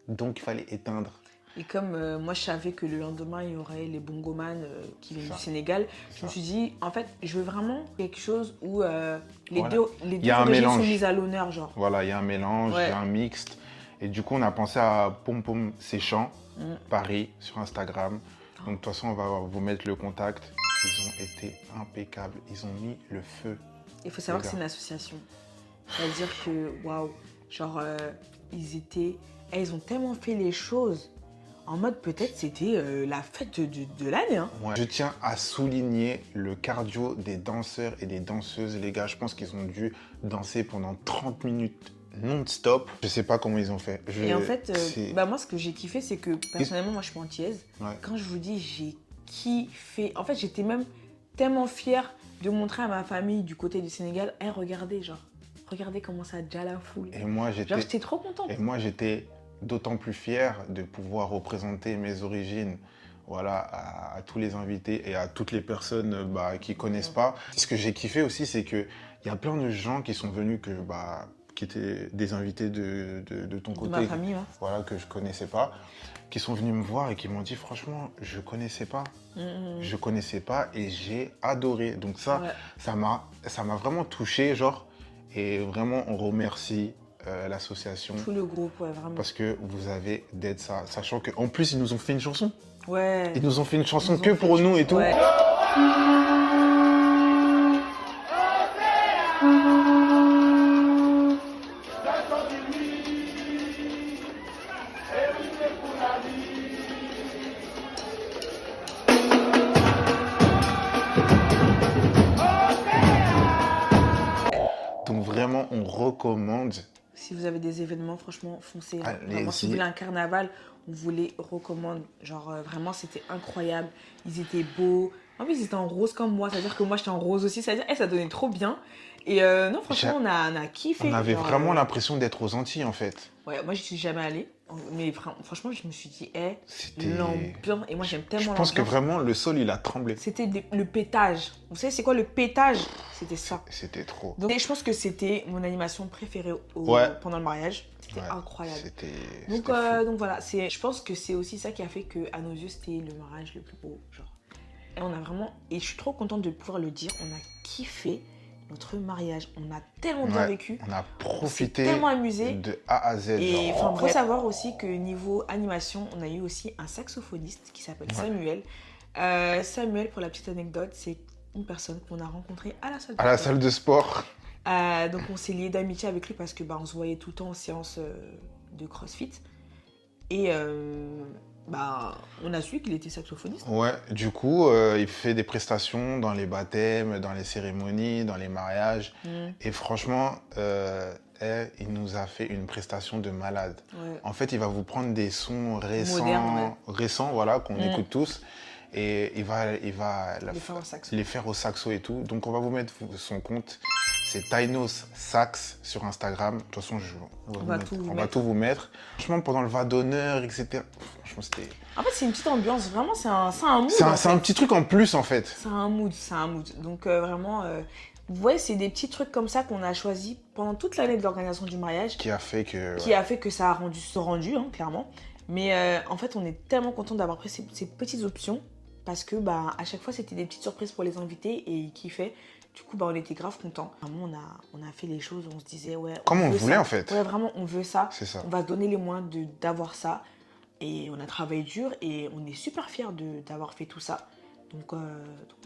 Donc, il fallait éteindre. Et comme moi, je savais que le lendemain, il y aurait les bongoman qui viennent du Sénégal, je me suis dit, en fait, je veux vraiment quelque chose où les deux origines sont mises à l'honneur, genre. Voilà, il y a un mélange, il y a un mixte. Et du coup, on a pensé à Pom Pom Séchant, Paris, sur Instagram. Donc, de toute façon, on va vous mettre le contact. Ils ont été impeccables. Ils ont mis le feu. Il faut savoir que c'est une association. C'est-à-dire que, waouh, genre, ils ont tellement fait les choses. En mode, peut-être, c'était la fête de l'année. Hein. Ouais. Je tiens à souligner le cardio des danseurs et des danseuses. Les gars, je pense qu'ils ont dû danser pendant 30 minutes non-stop. Je sais pas comment ils ont fait. Et en fait, moi, ce que j'ai kiffé, c'est que, personnellement, moi, je suis antillaise. Ouais. Quand je vous dis, j'ai kiffé. En fait, j'étais même tellement fière de montrer à ma famille du côté du Sénégal, regardez, genre, regardez comment ça déjà la foule. Et moi, j'étais trop contente. Et moi, j'étais d'autant plus fier de pouvoir représenter mes origines, voilà, à tous les invités et à toutes les personnes qui ne connaissent pas. Ce que j'ai kiffé aussi, c'est qu'il y a plein de gens qui sont venus, qui étaient des invités de ton côté, de ma famille, voilà, que je ne connaissais pas, qui sont venus me voir et qui m'ont dit, franchement, je ne connaissais pas. Je ne connaissais pas et j'ai adoré. Donc ça m'a vraiment touché, genre, et vraiment, on remercie l'association. Tout le groupe, ouais, vraiment. Parce que vous avez d'aide ça. Sachant qu'en plus, ils nous ont fait une chanson. Ouais. Ils nous ont fait une chanson que pour nous et tout. Ouais. Donc vraiment, on recommande. Si vous avez des événements, franchement, foncez. Vraiment, si vous voulez un carnaval, on vous les recommande. Genre, vraiment, c'était incroyable. Ils étaient beaux. En plus, ils étaient en rose comme moi. C'est-à-dire que moi, j'étais en rose aussi. C'est-à-dire, ça donnait trop bien. Et non, franchement, on a kiffé. On avait vraiment l'impression d'être aux Antilles, en fait. Ouais, moi, je suis jamais allée. Mais franchement, je me suis dit, l'ambiance. Et moi, j'aime tellement l'ambiance. Je pense que vraiment, le sol, il a tremblé. C'était le pétage. Vous savez, c'est quoi le pétage? C'était ça. C'était trop. Donc, et je pense que c'était mon animation préférée pendant le mariage. C'était incroyable. Donc voilà, je pense que c'est aussi ça qui a fait qu'à nos yeux, c'était le mariage le plus beau. Genre. Et on a vraiment. Et je suis trop contente de pouvoir le dire. On a kiffé notre mariage. On a tellement bien vécu. On a profité. Tellement amusé. De A à Z. Et il faut savoir aussi que niveau animation, on a eu aussi un saxophoniste qui s'appelle Samuel. Samuel, pour la petite anecdote, c'est une personne qu'on a rencontrée à la salle de sport. À la salle de sport. Donc on s'est lié d'amitié avec lui parce que on se voyait tout le temps en séance de CrossFit. Et Bah, on a su qu'il était saxophoniste. Ouais, du coup, il fait des prestations dans les baptêmes, dans les cérémonies, dans les mariages. Et franchement, il nous a fait une prestation de malade. Ouais. En fait, il va vous prendre des sons récents, modernes, récents voilà, qu'on écoute tous. Et il va les faire au saxo et tout. Donc, on va vous mettre son compte. C'est Tainos Sax sur Instagram. De toute façon, on va tout vous mettre. Franchement, pendant le va d'honneur, etc. Franchement, c'était... En fait, c'est une petite ambiance. Vraiment, c'est un mood. C'est un petit truc en plus, en fait. C'est un mood. Donc, vraiment, vous voyez, c'est des petits trucs comme ça qu'on a choisi pendant toute l'année de l'organisation du mariage. Qui a fait que ça a rendu ce rendu, hein, clairement. Mais en fait, on est tellement content d'avoir pris ces petites options. Parce que, bah, à chaque fois, c'était des petites surprises pour les invités et ils kiffaient. Du coup, bah, on était grave contents. Vraiment, on a fait les choses, on se disait, ouais. Comme on voulait, en fait. Ouais, vraiment, on veut ça. C'est ça. On va se donner les moyens d'avoir ça. Et on a travaillé dur et on est super fiers d'avoir fait tout ça. Donc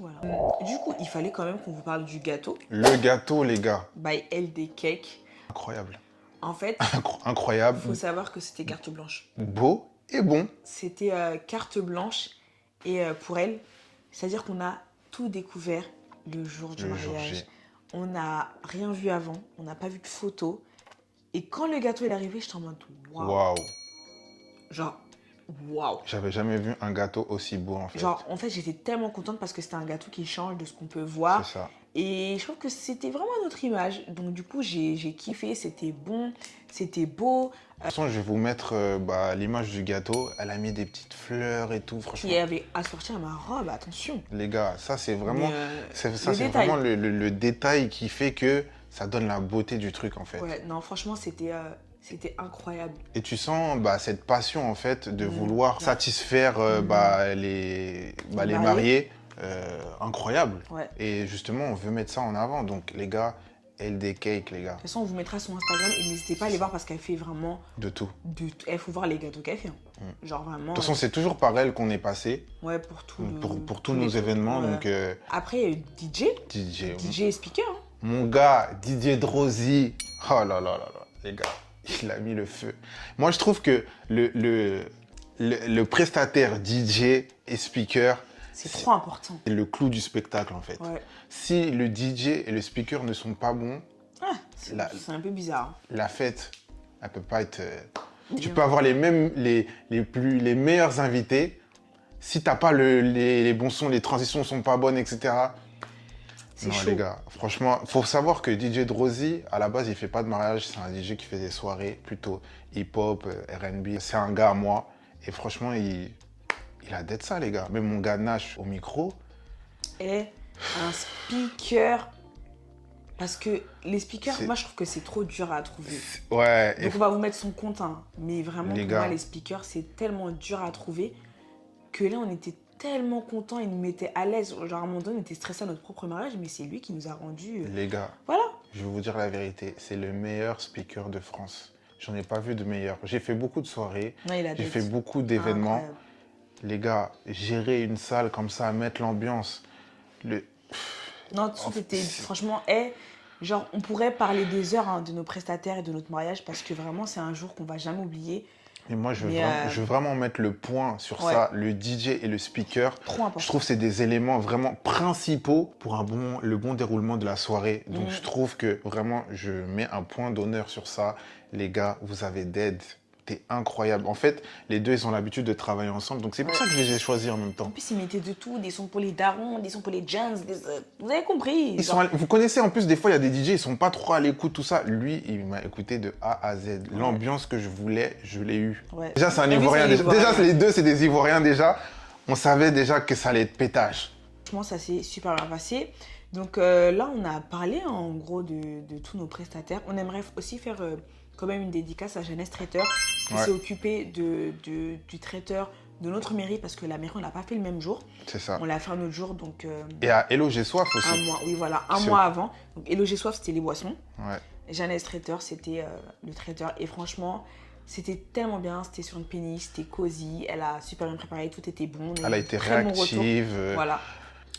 voilà. Du coup, il fallait quand même qu'on vous parle du gâteau. Le gâteau, les gars. By LD Cake. Incroyable. En fait, incroyable. Il faut savoir que c'était carte blanche. Beau et bon. C'était carte blanche. Et pour elle, c'est-à-dire qu'on a tout découvert le jour du mariage. On n'a rien vu avant, on n'a pas vu de photos. Et quand le gâteau est arrivé, j'étais en mode waouh. Genre, waouh. J'avais jamais vu un gâteau aussi beau, en fait. Genre, en fait, j'étais tellement contente parce que c'était un gâteau qui change de ce qu'on peut voir. C'est ça. Et je trouve que c'était vraiment notre image. Donc, du coup, j'ai kiffé. C'était bon, c'était beau. De toute façon, je vais vous mettre l'image du gâteau. Elle a mis des petites fleurs et tout, franchement. Qui avait assorti à ma robe, attention. Les gars, ça, c'est vraiment, vraiment le détail qui fait que ça donne la beauté du truc, en fait. Ouais, non, franchement, c'était incroyable. Et tu sens cette passion, en fait, de vouloir satisfaire les mariés. Incroyable. Ouais. Et justement, on veut mettre ça en avant. Donc, les gars, LD Cake, les gars. De toute façon, on vous mettra son Instagram et n'hésitez pas à aller voir parce qu'elle fait vraiment... De tout. Il faut voir les gâteaux qu'elle fait. Genre vraiment... De toute façon, c'est toujours par elle qu'on est passé. Ouais, pour tous nos événements. Donc, après, il y a eu DJ et speaker. Hein. Mon gars, Didier Drosy. Oh là là là là, les gars, il a mis le feu. Moi, je trouve que le prestataire DJ et speaker... C'est trop important. C'est le clou du spectacle, en fait. Ouais. Si le DJ et le speaker ne sont pas bons... c'est un peu bizarre. La fête, elle peut pas être... Tu peux avoir les meilleurs invités. Si t'as pas les bons sons, les transitions sont pas bonnes, etc. C'est chaud. Les gars, franchement, faut savoir que DJ Drosy, à la base, il fait pas de mariage. C'est un DJ qui fait des soirées plutôt hip-hop, R&B. C'est un gars à moi. Et franchement, il a d'être ça, les gars. Même mon gars Nash au micro. Et un speaker. Parce que les speakers, moi, je trouve que c'est trop dur à trouver. Ouais. Donc, on va vous mettre son compte. Hein. Mais vraiment, pour moi, les speakers, c'est tellement dur à trouver que là, on était tellement contents. Il nous mettait à l'aise. Genre, à un moment donné, on était stressés à notre propre mariage, mais c'est lui qui nous a rendu... Les gars, voilà. Je vais vous dire la vérité. C'est le meilleur speaker de France. J'en ai pas vu de meilleur. J'ai fait beaucoup de soirées. J'ai fait beaucoup d'événements. Les gars, gérer une salle comme ça, mettre l'ambiance, Non, tout était... Franchement, genre, on pourrait parler des heures de nos prestataires et de notre mariage parce que vraiment, c'est un jour qu'on va jamais oublier. Mais moi, je veux vraiment mettre le point sur ça, le DJ et le speaker. Trop important. Je trouve que c'est des éléments vraiment principaux pour le bon déroulement de la soirée. Donc, je trouve que vraiment, je mets un point d'honneur sur ça. Les gars, vous avez d'aide. C'était incroyable. En fait, les deux, ils ont l'habitude de travailler ensemble. Donc, c'est pour ça que je les ai choisis en même temps. En plus, ils mettaient de tout. Des sons pour les darons, des sons pour les jams. Vous avez compris. Vous connaissez, en plus, des fois, il y a des DJ, ils sont pas trop à l'écoute, tout ça. Lui, il m'a écouté de A à Z. L'ambiance que je voulais, je l'ai eue. Ouais. Déjà, c'est un Ivoirien. Déjà, les deux, c'est des Ivoiriens déjà. On savait déjà que ça allait être pétage. Franchement, ça s'est super bien passé. Donc là, on a parlé, en gros, de tous nos prestataires. On aimerait aussi faire... quand même une dédicace à Jeannette Traiteur qui s'est occupée du traiteur de notre mairie parce que la mairie on l'a pas fait le même jour. C'est ça. On l'a fait un autre jour donc. Et à Hello J'ai Soif aussi. Un mois, oui voilà, un mois avant. Donc Hello J'ai Soif c'était les boissons. Ouais. Jeannette Traiteur c'était le traiteur et franchement c'était tellement bien, c'était sur une péniche, c'était cosy, elle a super bien préparé, tout était bon. Elle a été réactive. Voilà.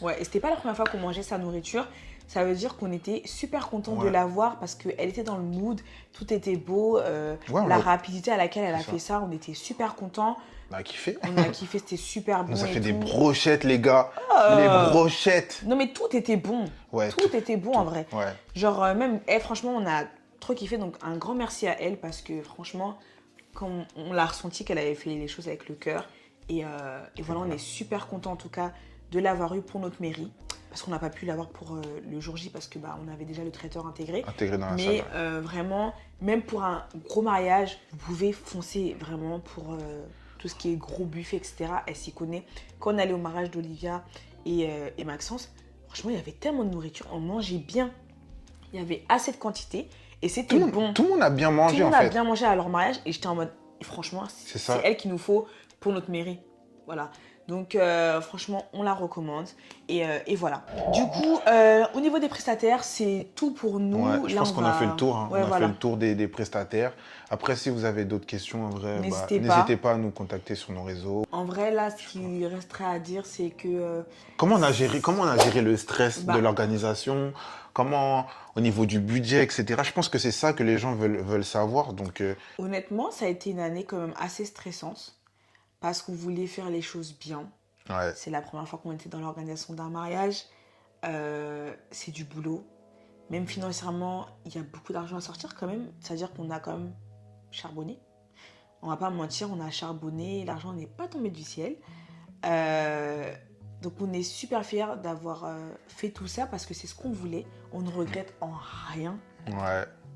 Ouais, et c'était pas la première fois qu'on mangeait sa nourriture. ça veut dire qu'on était super content de la voir parce qu'elle était dans le mood, tout était beau, la rapidité à laquelle elle a fait ça, on était super contents. On a kiffé. On a kiffé, c'était super bon. On a fait des brochettes, les gars. Les brochettes. Non, mais tout était bon. Ouais, tout était bon en vrai. Ouais. Genre, même, franchement, on a trop kiffé. Donc, un grand merci à elle parce que franchement, quand on l'a ressenti qu'elle avait fait les choses avec le cœur. Et voilà, on est super contents en tout cas de l'avoir eu pour notre mairie. Parce qu'on n'a pas pu l'avoir pour le jour J parce que on avait déjà le traiteur intégré. Intégré dans la salle. Mais vraiment, même pour un gros mariage, vous pouvez foncer vraiment pour tout ce qui est gros buffet, etc. Elle s'y connaît. Quand on allait au mariage d'Olivia et Maxence, franchement, il y avait tellement de nourriture. On mangeait bien. Il y avait assez de quantité et c'était bon. Tout le monde a bien mangé en fait. Tout le monde a bien mangé à leur mariage et j'étais en mode, franchement, c'est elle qu'il nous faut pour notre mairie. Voilà. Donc, franchement, on la recommande. Et voilà. Du coup, au niveau des prestataires, c'est tout pour nous. Ouais, je pense qu'on a fait le tour. Hein. Ouais, on a fait le tour des prestataires. Après, si vous avez d'autres questions, en vrai, n'hésitez pas à nous contacter sur nos réseaux. En vrai, là, ce qui resterait à dire, c'est que... Comment on a géré le stress de l'organisation? Comment, au niveau du budget, etc. Je pense que c'est ça que les gens veulent savoir. Donc, honnêtement, ça a été une année quand même assez stressante. Parce qu'on voulait faire les choses bien. Ouais. C'est la première fois qu'on était dans l'organisation d'un mariage. C'est du boulot. Même financièrement, il y a beaucoup d'argent à sortir quand même. C'est-à-dire qu'on a quand même charbonné. On va pas mentir, on a charbonné. L'argent n'est pas tombé du ciel. Donc on est super fiers d'avoir fait tout ça parce que c'est ce qu'on voulait. On ne regrette en rien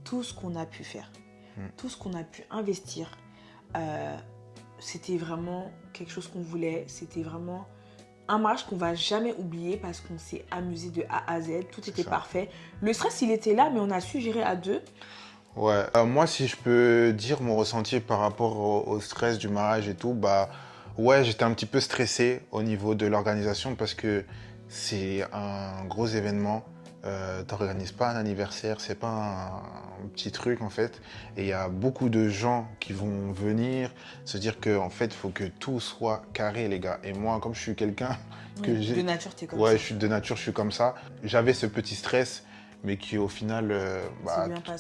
tout ce qu'on a pu faire. Tout ce qu'on a pu investir. C'était vraiment quelque chose qu'on voulait. C'était vraiment un mariage qu'on va jamais oublier parce qu'on s'est amusé de A à Z. Tout était parfait. Le stress, il était là, mais on a su gérer à deux. Ouais. Moi, si je peux dire mon ressenti par rapport au stress du mariage et tout, ouais, j'étais un petit peu stressé au niveau de l'organisation parce que c'est un gros événement. T'organises pas un anniversaire, c'est pas un petit truc en fait. Et il y a beaucoup de gens qui vont venir se dire que en fait, il faut que tout soit carré, les gars. Et moi, comme je suis quelqu'un que j'ai... De nature, t'es comme ça. Ouais, de nature, je suis comme ça. J'avais ce petit stress, mais qui au final,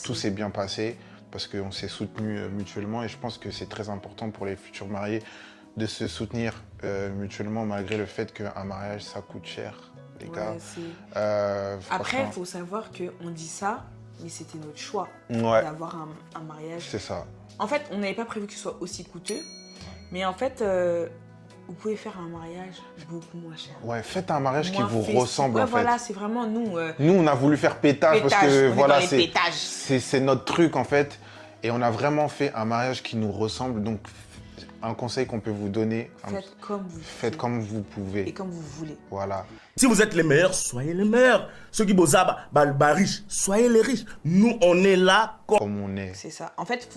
tout s'est bien passé parce qu'on s'est soutenus mutuellement. Et je pense que c'est très important pour les futurs mariés de se soutenir mutuellement malgré le fait qu'un mariage, ça coûte cher. Après, il faut savoir qu'on dit ça, mais c'était notre choix d'avoir un mariage. C'est ça. En fait, on n'avait pas prévu que ce soit aussi coûteux, mais en fait, vous pouvez faire un mariage beaucoup moins cher. Ouais, faites un mariage qui vous ressemble en fait. Voilà, c'est vraiment nous. Nous, on a voulu faire pétage parce que voilà, c'est notre truc en fait. Et on a vraiment fait un mariage qui nous ressemble. Donc, un conseil qu'on peut vous donner. Faites comme vous pouvez. Et comme vous voulez. Voilà. Si vous êtes les meilleurs, soyez les meilleurs. Ceux qui bossent riches, soyez les riches. Nous, on est là comme on est. C'est ça. En fait,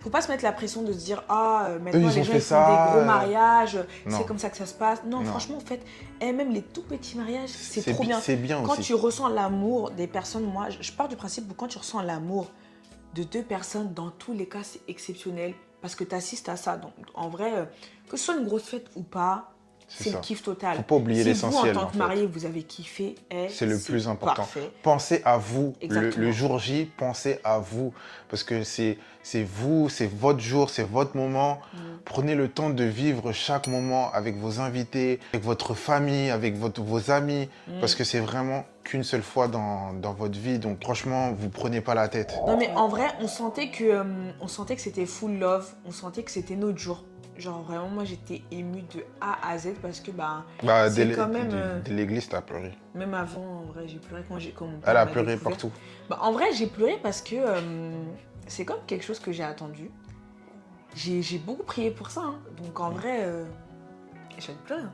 faut pas se mettre la pression de se dire maintenant les gens ils font des gros mariages, c'est comme ça que ça se passe. Non, franchement, en fait, même les tout petits mariages, c'est trop bien. C'est bien quand aussi. Tu ressens l'amour des personnes, moi, je pars du principe que quand tu ressens l'amour de deux personnes, dans tous les cas, c'est exceptionnel. Parce que tu assistes à ça. Donc, en vrai, que ce soit une grosse fête ou pas, c'est le kiff total. Faut pas oublier l'essentiel. Si vous, en tant que marié, vous avez kiffé, c'est le plus important. Parfait. Pensez à vous. Le jour J, pensez à vous. Parce que c'est vous, c'est votre jour, c'est votre moment. Prenez le temps de vivre chaque moment avec vos invités, avec votre famille, avec vos amis. Parce que c'est vraiment qu'une seule fois dans votre vie. Donc franchement, vous prenez pas la tête. Non mais en vrai, on sentait que c'était full love. On sentait que c'était notre jour. Genre vraiment, moi j'étais émue de A à Z parce que c'est quand même... Dès l'église, t'as pleuré. Même avant, en vrai, j'ai pleuré quand Elle a pleuré partout. En vrai, j'ai pleuré parce que c'est comme quelque chose que j'ai attendu. J'ai beaucoup prié pour ça. Hein. Donc en vrai, j'ai pleuré. Hein.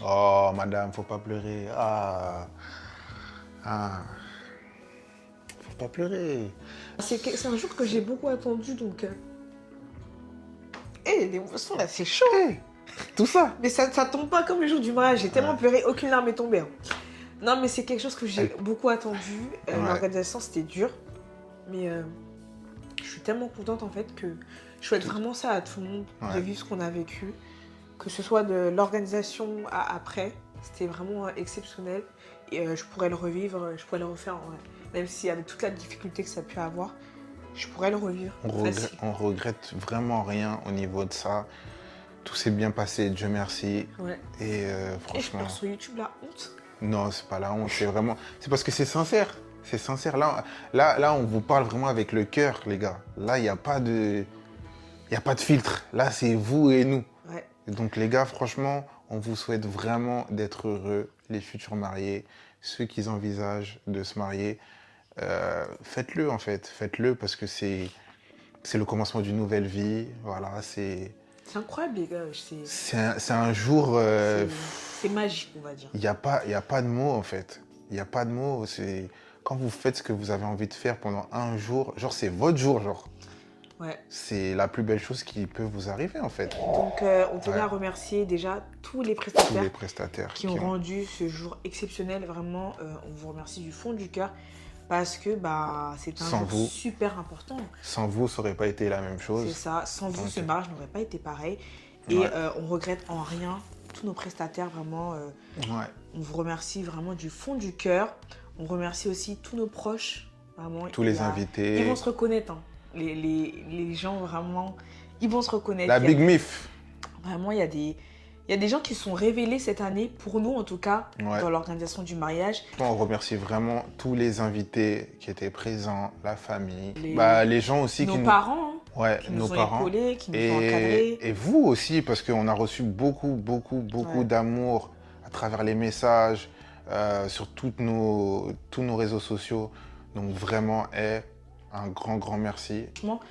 Oh madame, faut pas pleurer. Faut pas pleurer. C'est un jour que j'ai beaucoup attendu, donc... l'émotion là, c'est chaud. Tout ça. Mais ça tombe pas comme le jour du mariage. J'ai tellement pleuré, aucune larme est tombée. Hein. Non, mais c'est quelque chose que j'ai beaucoup attendu. L'organisation, c'était dur. Mais je suis tellement contente en fait que je souhaite vraiment ça à tout le monde de vivre ce qu'on a vécu. Que ce soit de l'organisation à après. C'était vraiment exceptionnel. Et je pourrais le revivre, je pourrais le refaire. Ouais. Même si avec toute la difficulté que ça a pu avoir, je pourrais le revivre. On regrette vraiment rien au niveau de ça. Tout s'est bien passé, Dieu merci. Ouais. Et franchement... Et je perds sur YouTube la honte. Non, c'est pas la honte, c'est vraiment... C'est parce que c'est sincère. C'est sincère. Là, on vous parle vraiment avec le cœur, les gars. Là, il n'y a pas de... Il n'y a pas de filtre. Là, c'est vous et nous. Ouais. Donc, les gars, franchement, on vous souhaite vraiment d'être heureux, les futurs mariés, ceux qui envisagent de se marier. Faites-le, en fait. Faites-le parce que c'est le commencement d'une nouvelle vie. Voilà, c'est... C'est incroyable, les gars. C'est un jour... C'est magique, on va dire. Il n'y a pas de mots, en fait. Il n'y a pas de mots. C'est... Quand vous faites ce que vous avez envie de faire pendant un jour, genre, c'est votre jour, genre. Ouais. C'est la plus belle chose qui peut vous arriver, en fait. Donc, on tenait à remercier déjà tous les prestataires qui ont rendu ce jour exceptionnel. Vraiment, on vous remercie du fond du cœur parce que c'est un jour super important. Sans vous, ça n'aurait pas été la même chose. C'est ça. Sans vous, ce mariage n'aurait pas été pareil. Et on regrette en rien tous nos prestataires, vraiment. On vous remercie vraiment du fond du cœur. On remercie aussi tous nos proches, vraiment. Tous les invités. Ils vont se reconnaître, hein. Les gens, vraiment, ils vont se reconnaître. La Big Mif. Vraiment, il y a des gens qui se sont révélés cette année, pour nous en tout cas, dans l'organisation du mariage. On remercie vraiment tous les invités qui étaient présents, la famille, les gens aussi nos parents, qui nous ont épaulés, qui nous ont encadrés. Et vous aussi, parce qu'on a reçu beaucoup d'amour à travers les messages, sur tous nos réseaux sociaux. Donc vraiment, un grand merci. Franchement,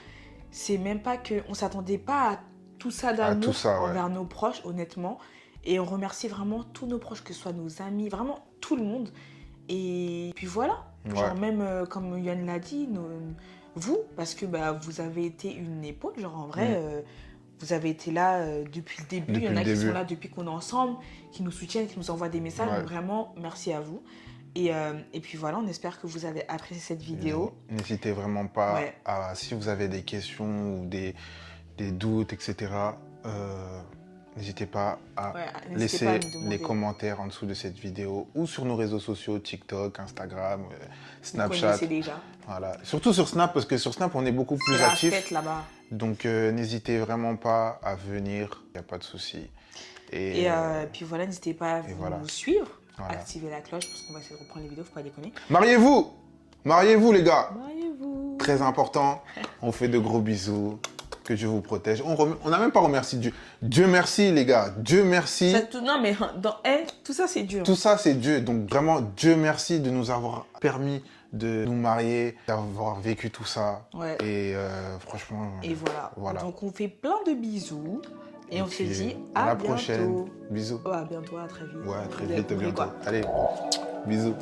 c'est même pas que... On s'attendait pas à tout ça d'amour envers nos proches, honnêtement. Et on remercie vraiment tous nos proches, que ce soit nos amis, vraiment tout le monde. Et puis voilà. Genre même, comme Yann l'a dit, vous, parce que vous avez été une épaule, genre en vrai... Vous avez été là depuis le début. Il y en a qui sont là depuis qu'on est ensemble, qui nous soutiennent, qui nous envoient des messages. Donc vraiment, merci à vous. Et puis voilà, on espère que vous avez apprécié cette vidéo. N'hésitez vraiment pas si vous avez des questions ou des doutes, etc. N'hésitez pas à laisser les commentaires en dessous de cette vidéo ou sur nos réseaux sociaux, TikTok, Instagram, Snapchat. Vous déjà. Voilà. Surtout sur Snap, parce que sur Snap, on est beaucoup plus actifs. C'est la fête là-bas. Donc, n'hésitez vraiment pas à venir, il n'y a pas de souci. Et puis voilà, n'hésitez pas à vous suivre, activer la cloche, parce qu'on va essayer de reprendre les vidéos, faut pas déconner. Mariez-vous! Mariez-vous, les gars! Mariez-vous! Très important, on fait de gros bisous. Que Dieu vous protège. On n'a même pas remercié Dieu. Dieu merci, les gars. Dieu merci. Non, mais tout ça, c'est Dieu. Tout ça, c'est Dieu. Donc, vraiment, Dieu merci de nous avoir permis de nous marier, d'avoir vécu tout ça. Ouais. Et franchement... Et voilà. Donc, on fait plein de bisous. Et on se dit à la prochaine. Bisous. À bientôt, à très vite. Ouais, à très vite, bientôt. Allez, bisous.